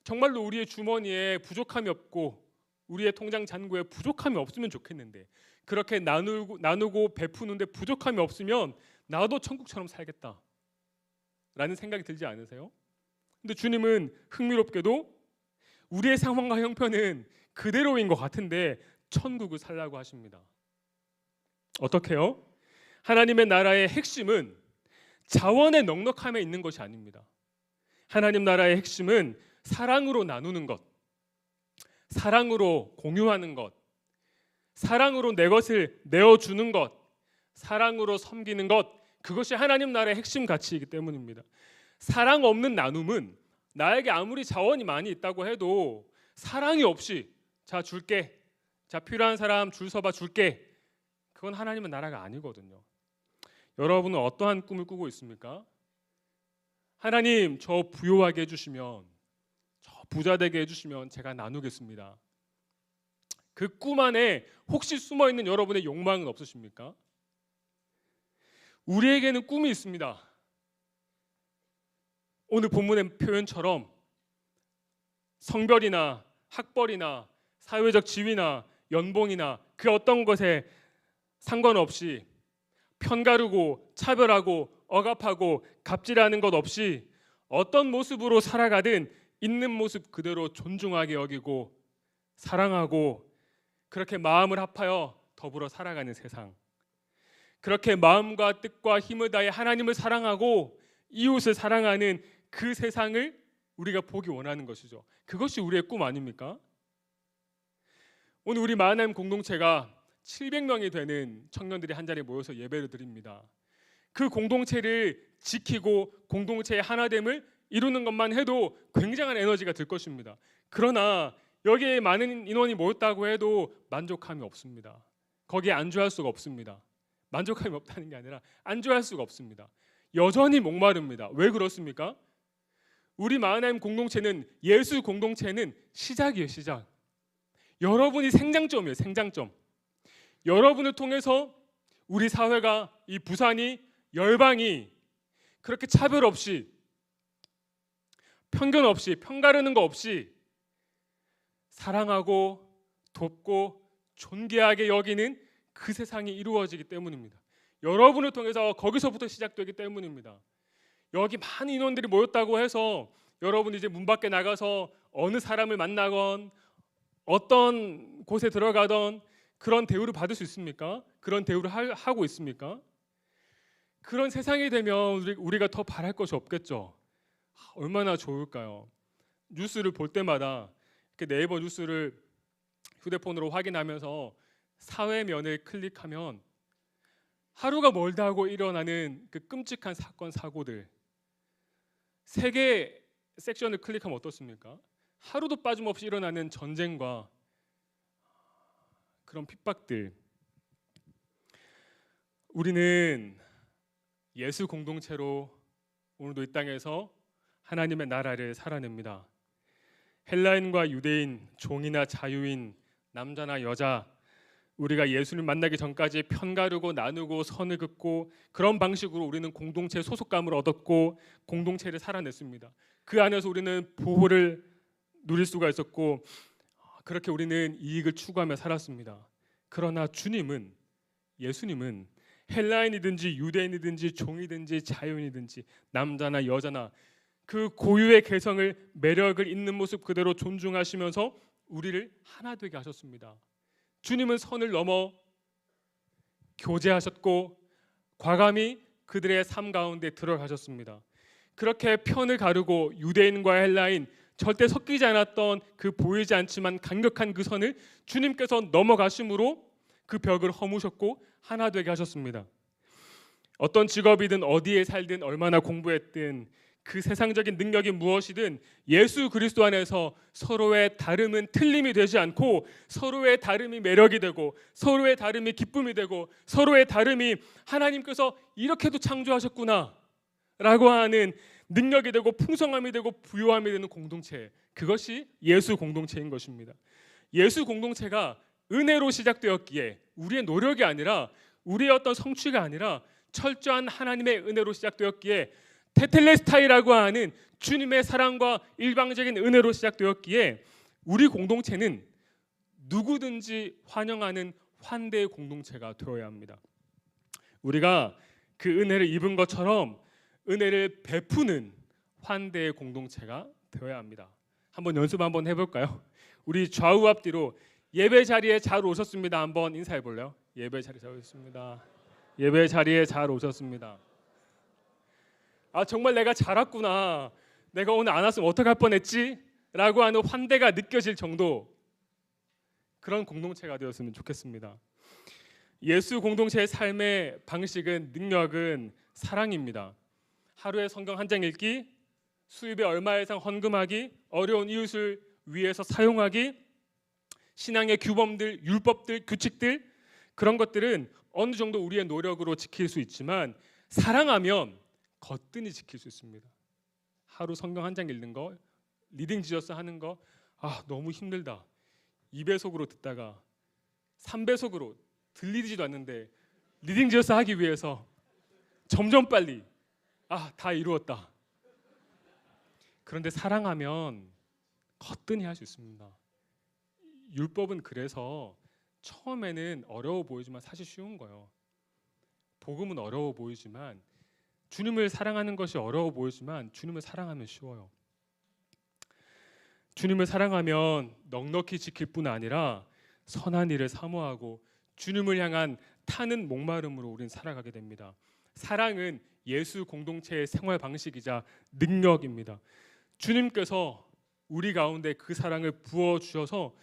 정말로 우리의 주머니에 부족함이 없고 우리의 통장 잔고에 부족함이 없으면 좋겠는데, 그렇게 나누고 베푸는데 부족함이 없으면 나도 천국처럼 살겠다 라는 생각이 들지 않으세요? 근데 주님은 흥미롭게도 우리의 상황과 형편은 그대로인 것 같은데 천국을 살라고 하십니다. 어떻게요? 하나님의 나라의 핵심은 자원의 넉넉함에 있는 것이 아닙니다. 하나님 나라의 핵심은 사랑으로 나누는 것, 사랑으로 공유하는 것, 사랑으로 내 것을 내어주는 것, 사랑으로 섬기는 것, 그것이 하나님 나라의 핵심 가치이기 때문입니다. 사랑 없는 나눔은 나에게 아무리 자원이 많이 있다고 해도 사랑이 없이 자 줄게, 자 필요한 사람 줄 서봐 줄게, 그건 하나님의 나라가 아니거든요. 여러분은 어떠한 꿈을 꾸고 있습니까? 하나님 저 부요하게 해주시면, 저 부자 되게 해주시면 제가 나누겠습니다. 그 꿈 안에 혹시 숨어있는 여러분의 욕망은 없으십니까? 우리에게는 꿈이 있습니다. 오늘 본문의 표현처럼 성별이나 학벌이나 사회적 지위나 연봉이나 그 어떤 것에 상관없이 편가르고 차별하고 억압하고 갑질하는 것 없이 어떤 모습으로 살아가든 있는 모습 그대로 존중하게 여기고 사랑하고 그렇게 마음을 합하여 더불어 살아가는 세상, 그렇게 마음과 뜻과 힘을 다해 하나님을 사랑하고 이웃을 사랑하는 그 세상을 우리가 보기 원하는 것이죠. 그것이 우리의 꿈 아닙니까? 오늘 우리 마하나임 공동체가 700명이 되는 청년들이 한 자리에 모여서 예배를 드립니다. 그 공동체를 지키고 공동체의 하나됨을 이루는 것만 해도 굉장한 에너지가 들 것입니다. 그러나 여기에 많은 인원이 모였다고 해도 만족함이 없습니다. 거기에 안주할 수가 없습니다. 만족함이 없다는 게 아니라 안주할 수가 없습니다. 여전히 목마릅니다. 왜 그렇습니까? 우리 마하나임 공동체는, 예수 공동체는 시작이에요. 시작. 여러분이 생장점이에요. 생장점. 여러분을 통해서 우리 사회가, 이 부산이, 열방이 그렇게 차별 없이, 편견 없이, 편가르는 거 없이 사랑하고 돕고 존귀하게 여기는 그 세상이 이루어지기 때문입니다. 여러분을 통해서 거기서부터 시작되기 때문입니다. 여기 많은 인원들이 모였다고 해서 여러분이 이제 문 밖에 나가서 어느 사람을 만나건 어떤 곳에 들어가던 그런 대우를 받을 수 있습니까? 그런 대우를 하고 있습니까? 그런 세상이 되면 우리가 더 바랄 것이 없겠죠. 얼마나 좋을까요? 뉴스를 볼 때마다 이렇게 네이버 뉴스를 휴대폰으로 확인하면서 사회면을 클릭하면 하루가 멀다 하고 일어나는 그 끔찍한 사건 사고들, 세 개 섹션을 클릭하면 어떻습니까? 하루도 빠짐없이 일어나는 전쟁과 그런 핍박들. 우리는 예수 공동체로 오늘도 이 땅에서 하나님의 나라를 살아냅니다. 헬라인과 유대인, 종이나 자유인, 남자나 여자, 우리가 예수를 만나기 전까지 편가르고 나누고 선을 긋고 그런 방식으로 우리는 공동체 소속감을 얻었고 공동체를 살아냈습니다. 그 안에서 우리는 보호를 누릴 수가 있었고 그렇게 우리는 이익을 추구하며 살았습니다. 그러나 주님은, 예수님은 헬라인이든지 유대인이든지 종이든지 자유인이든지 남자나 여자나 그 고유의 개성을, 매력을 있는 모습 그대로 존중하시면서 우리를 하나 되게 하셨습니다. 주님은 선을 넘어 교제하셨고 과감히 그들의 삶 가운데 들어가셨습니다. 그렇게 편을 가르고 유대인과 헬라인 절대 섞이지 않았던 그 보이지 않지만 강력한 그 선을 주님께서 넘어가심으로 그 벽을 허무셨고 하나 되게 하셨습니다. 어떤 직업이든 어디에 살든 얼마나 공부했든 그 세상적인 능력이 무엇이든 예수 그리스도 안에서 서로의 다름은 틀림이 되지 않고 서로의 다름이 매력이 되고 서로의 다름이 기쁨이 되고 서로의 다름이 하나님께서 이렇게도 창조하셨구나 라고 하는 능력이 되고 풍성함이 되고 부요함이 되는 공동체, 그것이 예수 공동체인 것입니다. 예수 공동체가 은혜로 시작되었기에 우리의 노력이 아니라 우리의 어떤 성취가 아니라 철저한 하나님의 은혜로 시작되었기에 테텔레스타이라고 하는 주님의 사랑과 일방적인 은혜로 시작되었기에 우리 공동체는 누구든지 환영하는 환대의 공동체가 되어야 합니다. 우리가 그 은혜를 입은 것처럼 은혜를 베푸는 환대의 공동체가 되어야 합니다. 한번 연습 한번 해볼까요? 우리 좌우 앞뒤로 예배 자리에 잘 오셨습니다. 한번 인사해 볼래요? 예배 자리에 잘 오셨습니다. 예배 자리에 잘 오셨습니다. 아 정말 내가 잘 왔구나, 내가 오늘 안 왔으면 어떡할 뻔했지? 라고 하는 환대가 느껴질 정도, 그런 공동체가 되었으면 좋겠습니다. 예수 공동체의 삶의 방식은, 능력은 사랑입니다. 하루에 성경 한 장 읽기, 수입에 얼마 이상 헌금하기, 어려운 이웃을 위해서 사용하기, 신앙의 규범들, 율법들, 규칙들, 그런 것들은 어느 정도 우리의 노력으로 지킬 수 있지만 사랑하면 거뜬히 지킬 수 있습니다. 하루 성경 한 장 읽는 거, 리딩 지저스 하는 거, 아 너무 힘들다. 2배속으로 듣다가 3배속으로 들리지도 않는데 리딩 지저스 하기 위해서 점점 빨리, 아 다 이루었다. 그런데 사랑하면 거뜬히 할 수 있습니다. 율법은 그래서 처음에는 어려워 보이지만 사실 쉬운 거예요. 복음은 어려워 보이지만, 주님을 사랑하는 것이 어려워 보이지만 주님을 사랑하면 쉬워요. 주님을 사랑하면 넉넉히 지킬 뿐 아니라 선한 일을 사모하고 주님을 향한 타는 목마름으로 우리는 살아가게 됩니다. 사랑은 예수 공동체의 생활 방식이자 능력입니다. 주님께서 우리 가운데 그 사랑을 부어 주셔서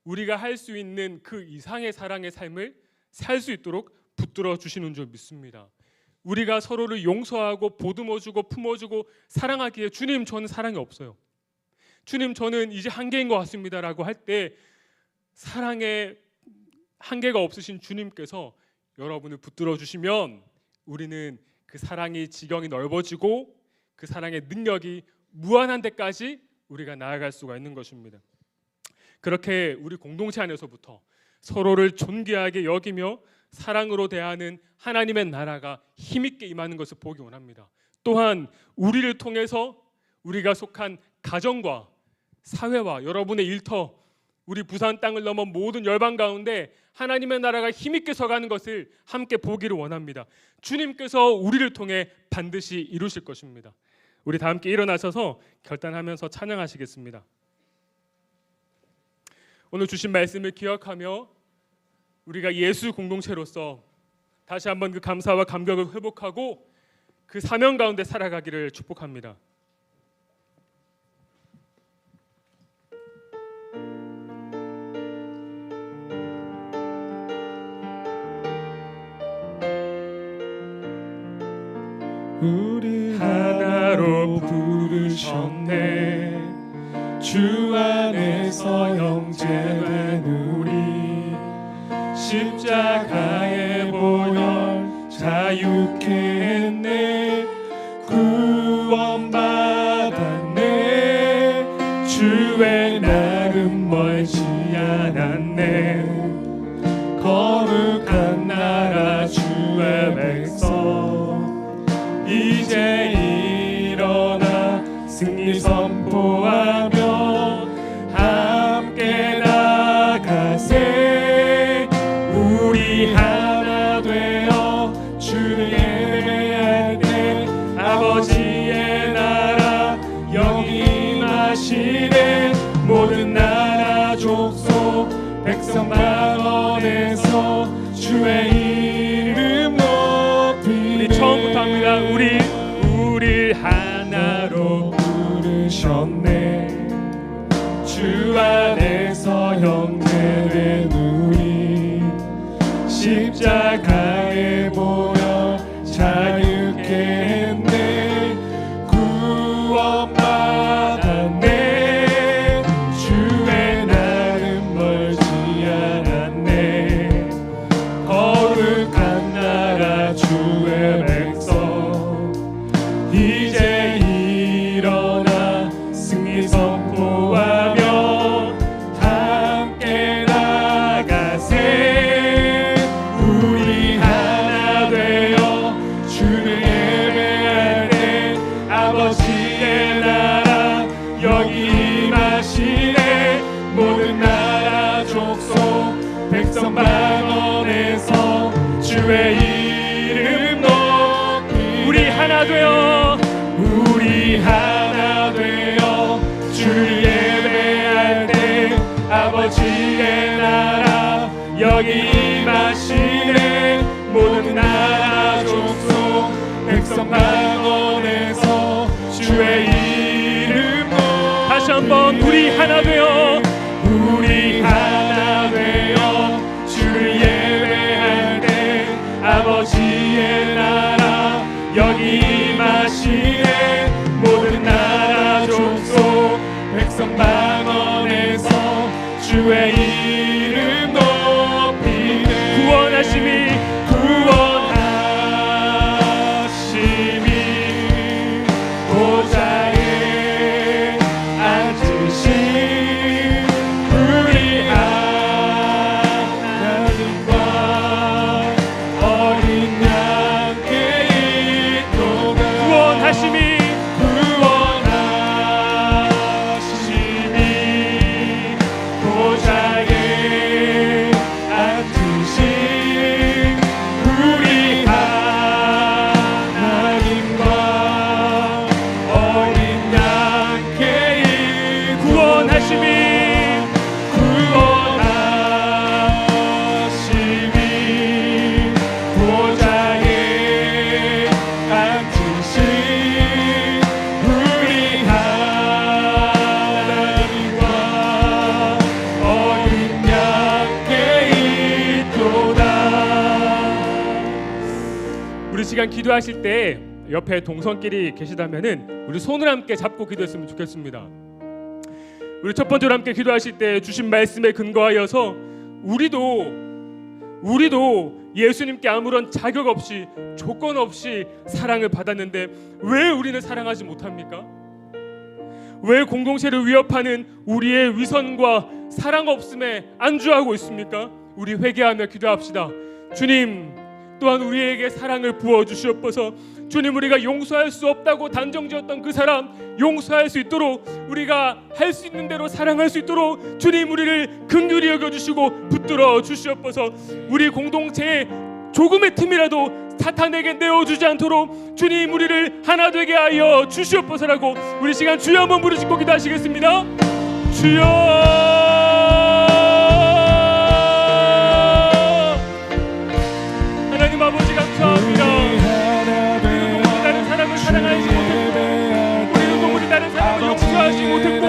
우리가 할 수 있는 그 이상의 사랑의 삶을 살 수 있도록 붙들어 주시는 줄 믿습니다. 우리가 서로를 용서하고 보듬어주고 품어주고 사랑하기에 주님 저는 사랑이 없어요, 주님 저는 이제 한계인 것 같습니다 라고 할 때 사랑의 한계가 없으신 주님께서 여러분을 붙들어 주시면 우리는 그 사랑의 지경이 넓어지고 그 사랑의 능력이 무한한 데까지 우리가 나아갈 수가 있는 것입니다. 그렇게 우리 공동체 안에서부터 서로를 존귀하게 여기며 사랑으로 대하는 하나님의 나라가 힘있게 임하는 것을 보기 원합니다. 또한 우리를 통해서 우리가 속한 가정과 사회와 여러분의 일터, 우리 부산 땅을 넘어 모든 열방 가운데 하나님의 나라가 힘있게 서가는 것을 함께 보기를 원합니다. 주님께서 우리를 통해 반드시 이루실 것입니다. 우리 다 함께 일어나셔서 결단하면서 찬양하시겠습니다. 오늘 주신 말씀을 기억하며 우리가 예수 공동체로서 다시 한번 그 감사와 감격을 회복하고 그 사명 가운데 살아가기를 축복합니다. 우리 하나로 부르셨네. 주 안에서 형제된 우리 십자가의 보혈 자유케 했네. 구원받았네. 주의 날은 멀지 않았네. 거룩한 나라 주의 백성 이제 일어나 승리 선포하며 함께 나가세. 우리 하나 되어 주를 예배할 때 아버지의 나라 여기 임하시네. 모든 나라 족속 백성 방언에서 주의 이름 높이네. 처음부터 합니다. 우리 하나로 부르셨네. 주 안에서 형제된 우리 십자가의 보혈 자유케 했네. 구원받았네. 주의 날은 멀지 않았네. 거룩한 나라 주의 백성 이제 일어나 승리 선포하며 함께 나가세. 우리 하나 되어 주를 예배할 때 아버지의 나라 여기 임하시네. 모든 나라 족속 백성 방언에서 주의 이름 높이. 우리 하나 되어 우리 하나 되어 주를 예배할 때 아버지의 나라 여기 임하시네. 모든 나라 족속 백성 방언에서 주의 이름 높이. 다시 한번 우리 하나 되어 우리 하나 되어 주를 예배할 때 아버지의 나라 여기 임하시네. 모든 나라 족속 백성 방언에서 주의 이름 높이네. 구원하심이 보좌에 앉으신 우리 하나님과 어린 양께 있도다. 구원하심이 보좌에 앉으신 우리 하나님과 어린 양께 구원하심이 보좌에 앉으신 우리 하나님과 어린 양께 있도다. 우리 시간 기도하실 때 옆에 동성끼리 계시다면은 우리 손을 함께 잡고 기도했으면 좋겠습니다. 우리 첫 번째로 함께 기도하실 때 주신 말씀에 근거하여서 우리도 우리도 예수님께 아무런 자격 없이 조건 없이 사랑을 받았는데 왜 우리는 사랑하지 못합니까? 왜 공동체를 위협하는 우리의 위선과 사랑 없음에 안주하고 있습니까? 우리 회개하며 기도합시다. 주님 또한 우리에게 사랑을 부어주시옵소서. 주님, 우리가 용서할 수 없다고 단정지었던 그 사람 용서할 수 있도록, 우리가 할 수 있는 대로 사랑할 수 있도록 주님 우리를 긍휼히 여겨주시고 붙들어 주시옵소서. 우리 공동체에 조금의 틈이라도 사탄에게 내어주지 않도록 주님 우리를 하나 되게 하여 주시옵소서라고 우리 시간 주여 한번 부르짖고 기도하시겠습니다. 주여, 하나님 아버지 감사합니다. 우리도 도무지 다른 사람을 사랑하지 못했고, 우리도 도무지 다른 사람을 용서하지 못했고,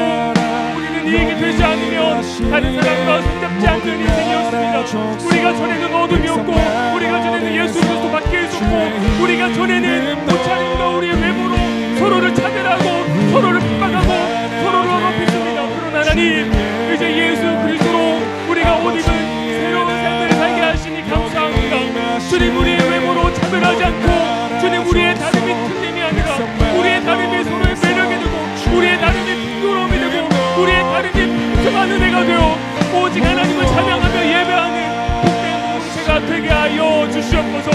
우리는 이익이 되지 않으면 다른 사람과 손잡지 않는 인생이었습니다. 우리가 전에는 어둠이었고, 우리가 전에는 예수 그리스도 밖에 있었고, 우리가 전에는 옷차림과 우리의 외모로 서로를 차별하고 서로를 핍박하고 서로를 언급했습니다. 그러나 하나님, 이제 예수 그리스도로 우리가 옷 입은 새로운 삶을 살게 하시니 감사합니다. 주님, 우리의 외모로 차별하지 않고 주님 우리의 다름이 틀림이 아니라 우리의 다름이 서로의 매력이 되고 우리의 다름이 부끄러움이 되고 우리의 다름이 평안 은혜가 되어 오직 하나님을 찬양하며 예배하는 복된 공동체가 되게 하여 주시옵소서.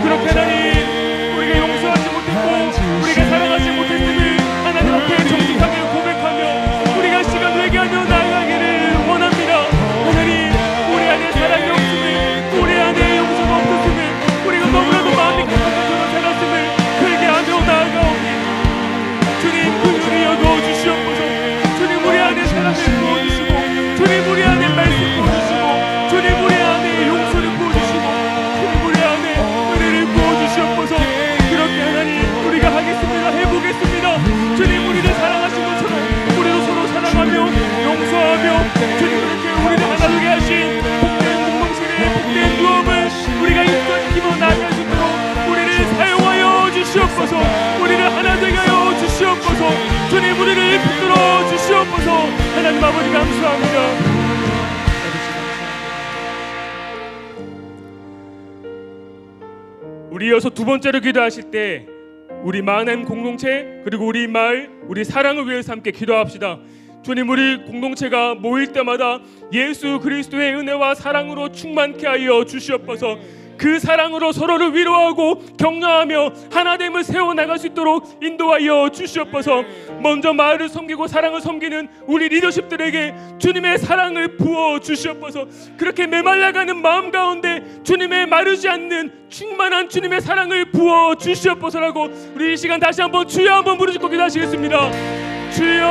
그렇게 하나님, 우리가 용서하지 못했고 우리가 사랑하지 못했음을 하나님 앞에 정직하게 고백하며 우리가 시간 회개하며 나아가기를 원합니다. 하나님, 우리 안에 사랑이 없음을, 우리 안에 용서가 없었음을, 우리가 너무나도 마음이 급한 것으로 살았음을 회개하며 나아가오니 주님 긍휼히 여겨주시옵소서. 주님 우리 안에 사랑을 부어주시고 주님 우리 안에 말씀 부어주시고 주님 우리 안에 용서를 부어주시고 주님 우리 안에 은혜를 부어주시옵소서. 그렇게 하나님 우리가 하겠습니다. 해보겠습니다. 주님 우리를 사랑하신 것처럼 우리도 서로 사랑하며 용서하며 주님 이렇게 우리를 하나 되게 하신 복된 공동체의 복된 누움을 우리가 힘써 나아갈 수 있도록 우리를 사용하여 주시옵소서. 우리를 하나 되게 하여 주시옵소서. 주님 우리를 붙들어 주시옵소서. 하나님 아버지 감사합니다. 우리 이어서 두 번째로 기도하실 때 우리 마흔 공동체 그리고 우리 마을, 우리 사랑을 위해서 함께 기도합시다. 주님, 우리 공동체가 모일 때마다 예수 그리스도의 은혜와 사랑으로 충만케 하여 주시옵소서. 그 사랑으로 서로를 위로하고 격려하며 하나됨을 세워나갈 수 있도록 인도하여 주시옵소서. 먼저 마을을 섬기고 사랑을 섬기는 우리 리더십들에게 주님의 사랑을 부어 주시옵소서. 그렇게 메말라가는 마음 가운데 주님의 마르지 않는 충만한 주님의 사랑을 부어 주시옵소서라고 우리 이 시간 다시 한번 주여 한번 부르짖고 기도하시겠습니다. 주여,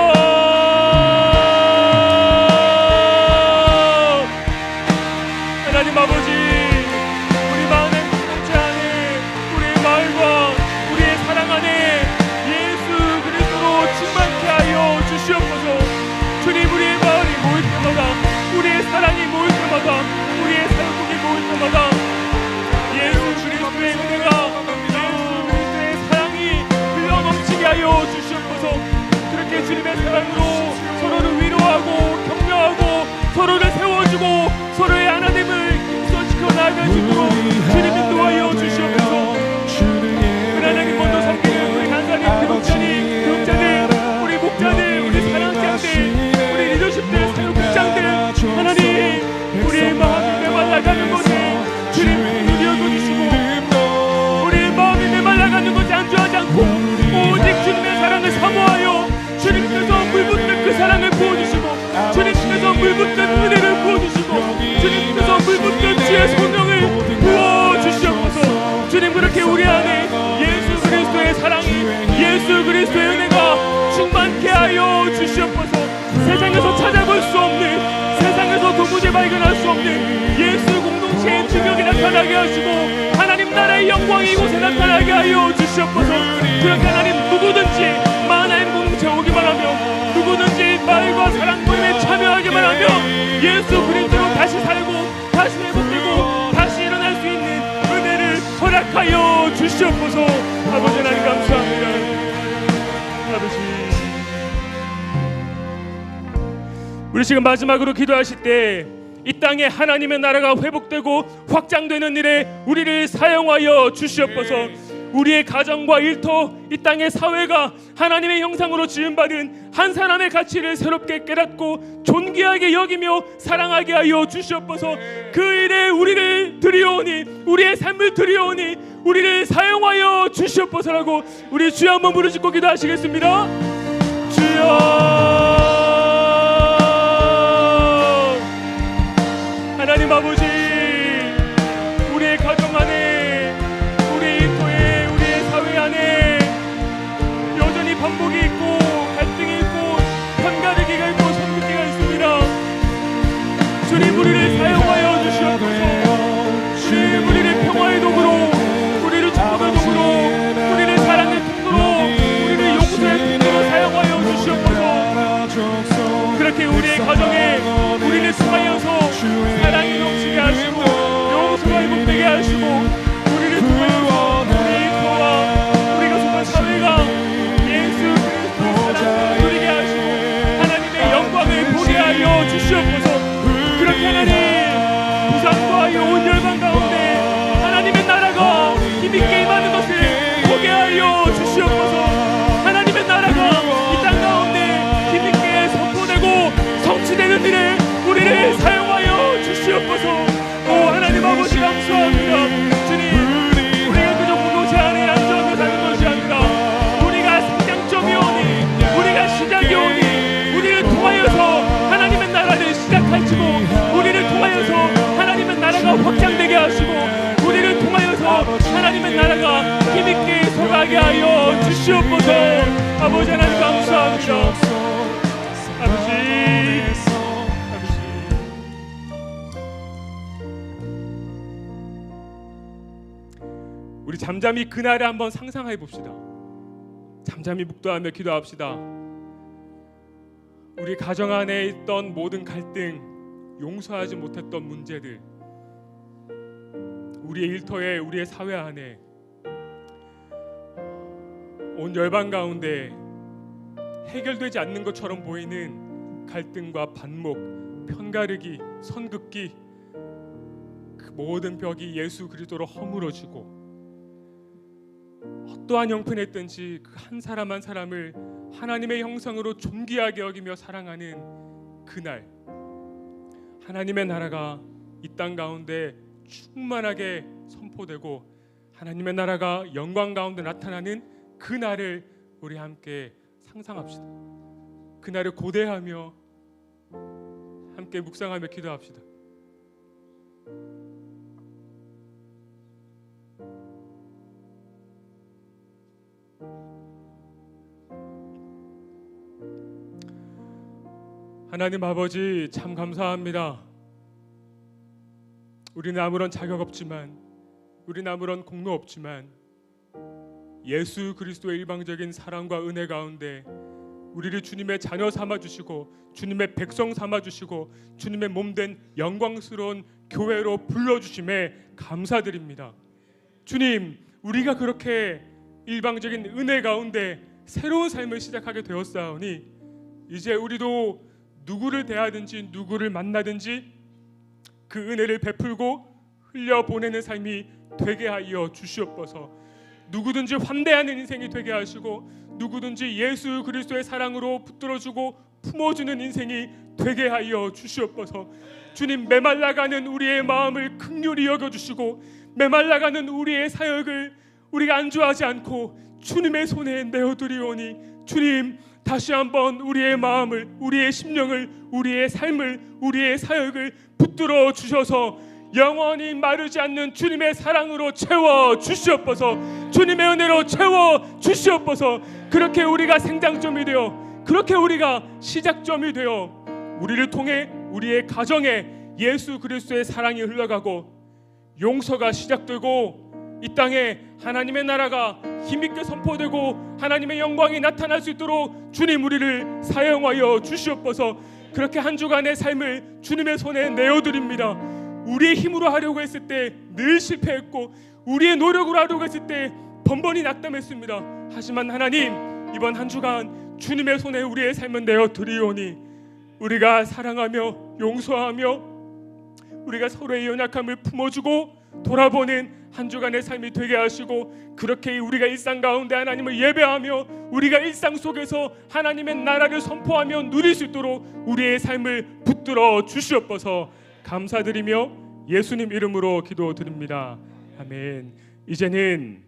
하나님 아버지, 우리 마음의 공동체 안에, 우리의 마을과 우리의 사랑 안에 예수 그리스도로 충만케 하여 주시옵소서. 주님, 우리의 마을이 모일 때마다, 우리의 사랑이 모일 때마다, 우리의 사역국이 모일 때마다 예수 그리스도의 은혜가, 예수 그리스도의 사랑이 흘러넘치게 하여 주시옵소서. 그렇게 주님의 사랑으로 서로를 위로하고 격려하고 서로를 세워주고 서로의 하나됨을 힘써지켜 나아갈 수 있도록 주님 인도하여 주시옵소서. 하나님 먼저 섬기는 우리 간사님, 교육자들, 우리 목자들, 우리 사랑장들, 우리 리더십들, 사역국장들, 하나님 우리의 마음이 메말라가는 것에 주님 눈이 여겨주시고 우리의 마음이 메말라가는 것에 안주하지 않고 오직 주님의 사랑을 사모하여 주님께서 물붓는 그 사랑을 부어주시고 주님께서 물붓는 은혜를 부어주시고 주님께서 물붓는 주의 성령을 부어주시옵소서. 주님, 그렇게 우리 안에 예수 그리스도의 사랑이, 예수 그리스도의 은혜가 충만케 하여 주시옵소서. 세상에서 찾아볼 수 없는, 세상에서 도무지 발견할 수 없는 예수 공동체의 능력이 나타나게 하시고 하나님 나라의 영광이 이곳에 나타나게 하여 주시옵소서. 그렇게 하나님 누구든지 하나님 공동체 오기만 하며 누구든지 마을과 사랑 모임에 참여하기만 하며 예수 그리스도로 다시 살고 다시 회복되고 다시 일어날 수 있는 은혜를 허락하여 주시옵소서. 아버지 하나님 감사합니다. 아버지, 우리 지금 마지막으로 기도하실 때 이 땅에 하나님의 나라가 회복되고 확장되는 일에 우리를 사용하여 주시옵소서. 우리의 가정과 일터, 이 땅의 사회가 하나님의 형상으로 지음받은 한 사람의 가치를 새롭게 깨닫고 존귀하게 여기며 사랑하게 하여 주시옵소서. 그 일에 우리를 드리오니, 우리의 삶을 드리오니 우리를 사용하여 주시옵소서라고 우리 주여 한번 부르짖고 기도하시겠습니다. 주여, 하나님 아버지, 우리의 가정 안에, 우리의 일터에, 우리의 사회 안에 여전히 반복이 있고 갈등이 있고 편가르기가 있고 선긋기가 있습니다. 주님, 우리를 사용하여 주시옵소서. 주님, 우리를 평화의 도구로, 우리를 축복의 도구로, 우리를 사랑의 통로로, 우리를 용서의 통로로 사용하여 주시옵소서. 그렇게 우리의 가정에 우리를 통하여서 사랑이 넘치게 하시고 용서가 회복되게 하시고 우리를 통하여서 우리의 일터와 우리가 속한 사회가 예수 그리스도의 사랑을 누리게 하시고 하나님의 영광을 보게 하여 주시옵소서. 그렇게 하나님, 부산과 이 온 열방 가운데 하나님의 나라가 힘있게 임하는 것을 보게 하여 주시옵소서. 하나님의 나라가 이 땅 가운데 힘있게 선포되고 성취되는 일에 우리를 사용하여 주시옵소서. 오 하나님 아버지, 감사합니다. 주님, 우리가 그저 공동체 안에 앉아서 사는 것이 아니라 우리가 상장점이오니, 우리가 시작이오니 우리를 통하여서 하나님의 나라를 시작하시고 우리를 통하여서 하나님의 나라가 확장되게 하시고 우리를 통하여서 하나님의 나라가 힘있게 서가게 하여 주시옵소서. 아버지 하나님 감사합니다. 아버지, 우리 잠잠히 그날을 한번 상상해 봅시다. 잠잠히 묵도하며 기도합시다. 우리 가정 안에 있던 모든 갈등, 용서하지 못했던 문제들, 우리의 일터에, 우리의 사회 안에, 온 열방 가운데 해결되지 않는 것처럼 보이는 갈등과 반목, 편가르기, 선긋기, 그 모든 벽이 예수 그리스도로 허물어지고 어떠한 형편이었든지 그 한 사람 한 사람을 하나님의 형상으로 존귀하게 여기며 사랑하는 그날, 하나님의 나라가 이 땅 가운데 충만하게 선포되고 하나님의 나라가 영광 가운데 나타나는 그날을 우리 함께 상상합시다. 그날을 고대하며 함께 묵상하며 기도합시다. 하나님 아버지, 참 감사합니다. 우리는 아무런 자격 없지만, 우리는 아무런 공로 없지만 예수 그리스도의 일방적인 사랑과 은혜 가운데 우리를 주님의 자녀 삼아주시고 주님의 백성 삼아주시고 주님의 몸된 영광스러운 교회로 불러주심에 감사드립니다. 주님, 우리가 그렇게 일방적인 은혜 가운데 새로운 삶을 시작하게 되었사오니 이제 우리도 누구를 대하든지 누구를 만나든지 그 은혜를 베풀고 흘려보내는 삶이 되게 하여 주시옵소서. 누구든지 환대하는 인생이 되게 하시고 누구든지 예수 그리스도의 사랑으로 붙들어주고 품어주는 인생이 되게 하여 주시옵소서. 주님, 메말라가는 우리의 마음을 긍휼히 여겨주시고 메말라가는 우리의 사역을 우리가 안주하지 않고 주님의 손에 내어드리오니 주님, 다시 한번 우리의 마음을, 우리의 심령을, 우리의 삶을, 우리의 사역을 붙들어 주셔서 영원히 마르지 않는 주님의 사랑으로 채워 주시옵소서. 주님의 은혜로 채워 주시옵소서. 그렇게 우리가 생장점이 되어, 그렇게 우리가 시작점이 되어 우리를 통해 우리의 가정에 예수 그리스도의 사랑이 흘러가고 용서가 시작되고 이 땅에 하나님의 나라가 힘있게 선포되고 하나님의 영광이 나타날 수 있도록 주님, 우리를 사용하여 주시옵소서. 그렇게 한 주간의 삶을 주님의 손에 내어드립니다. 우리의 힘으로 하려고 했을 때 늘 실패했고 우리의 노력으로 하려고 했을 때 번번이 낙담했습니다. 하지만 하나님, 이번 한 주간 주님의 손에 우리의 삶을 내어드리오니 우리가 사랑하며 용서하며 우리가 서로의 연약함을 품어주고 돌아보는 한 주간의 삶이 되게 하시고, 그렇게 우리가 일상 가운데 하나님을 예배하며 우리가 일상 속에서 하나님의 나라를 선포하며 누릴 수 있도록 우리의 삶을 붙들어 주시옵소서. 감사드리며 예수님 이름으로 기도드립니다. 아멘. 이제는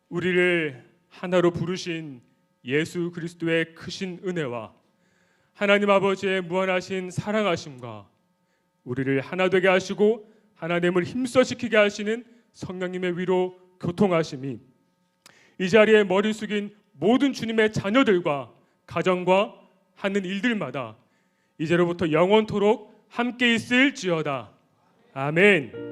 우리를 하나로 부르신 예수 그리스도의 크신 은혜와 하나님 아버지의 무한하신 사랑하심과 우리를 하나 되게 하시고 하나님을 힘써지키게 하시는 성령님의 위로 교통하심이 이 자리에 머리 숙인 모든 주님의 자녀들과 가정과 하는 일들마다 이제로부터 영원토록 함께 있을지어다. 아멘.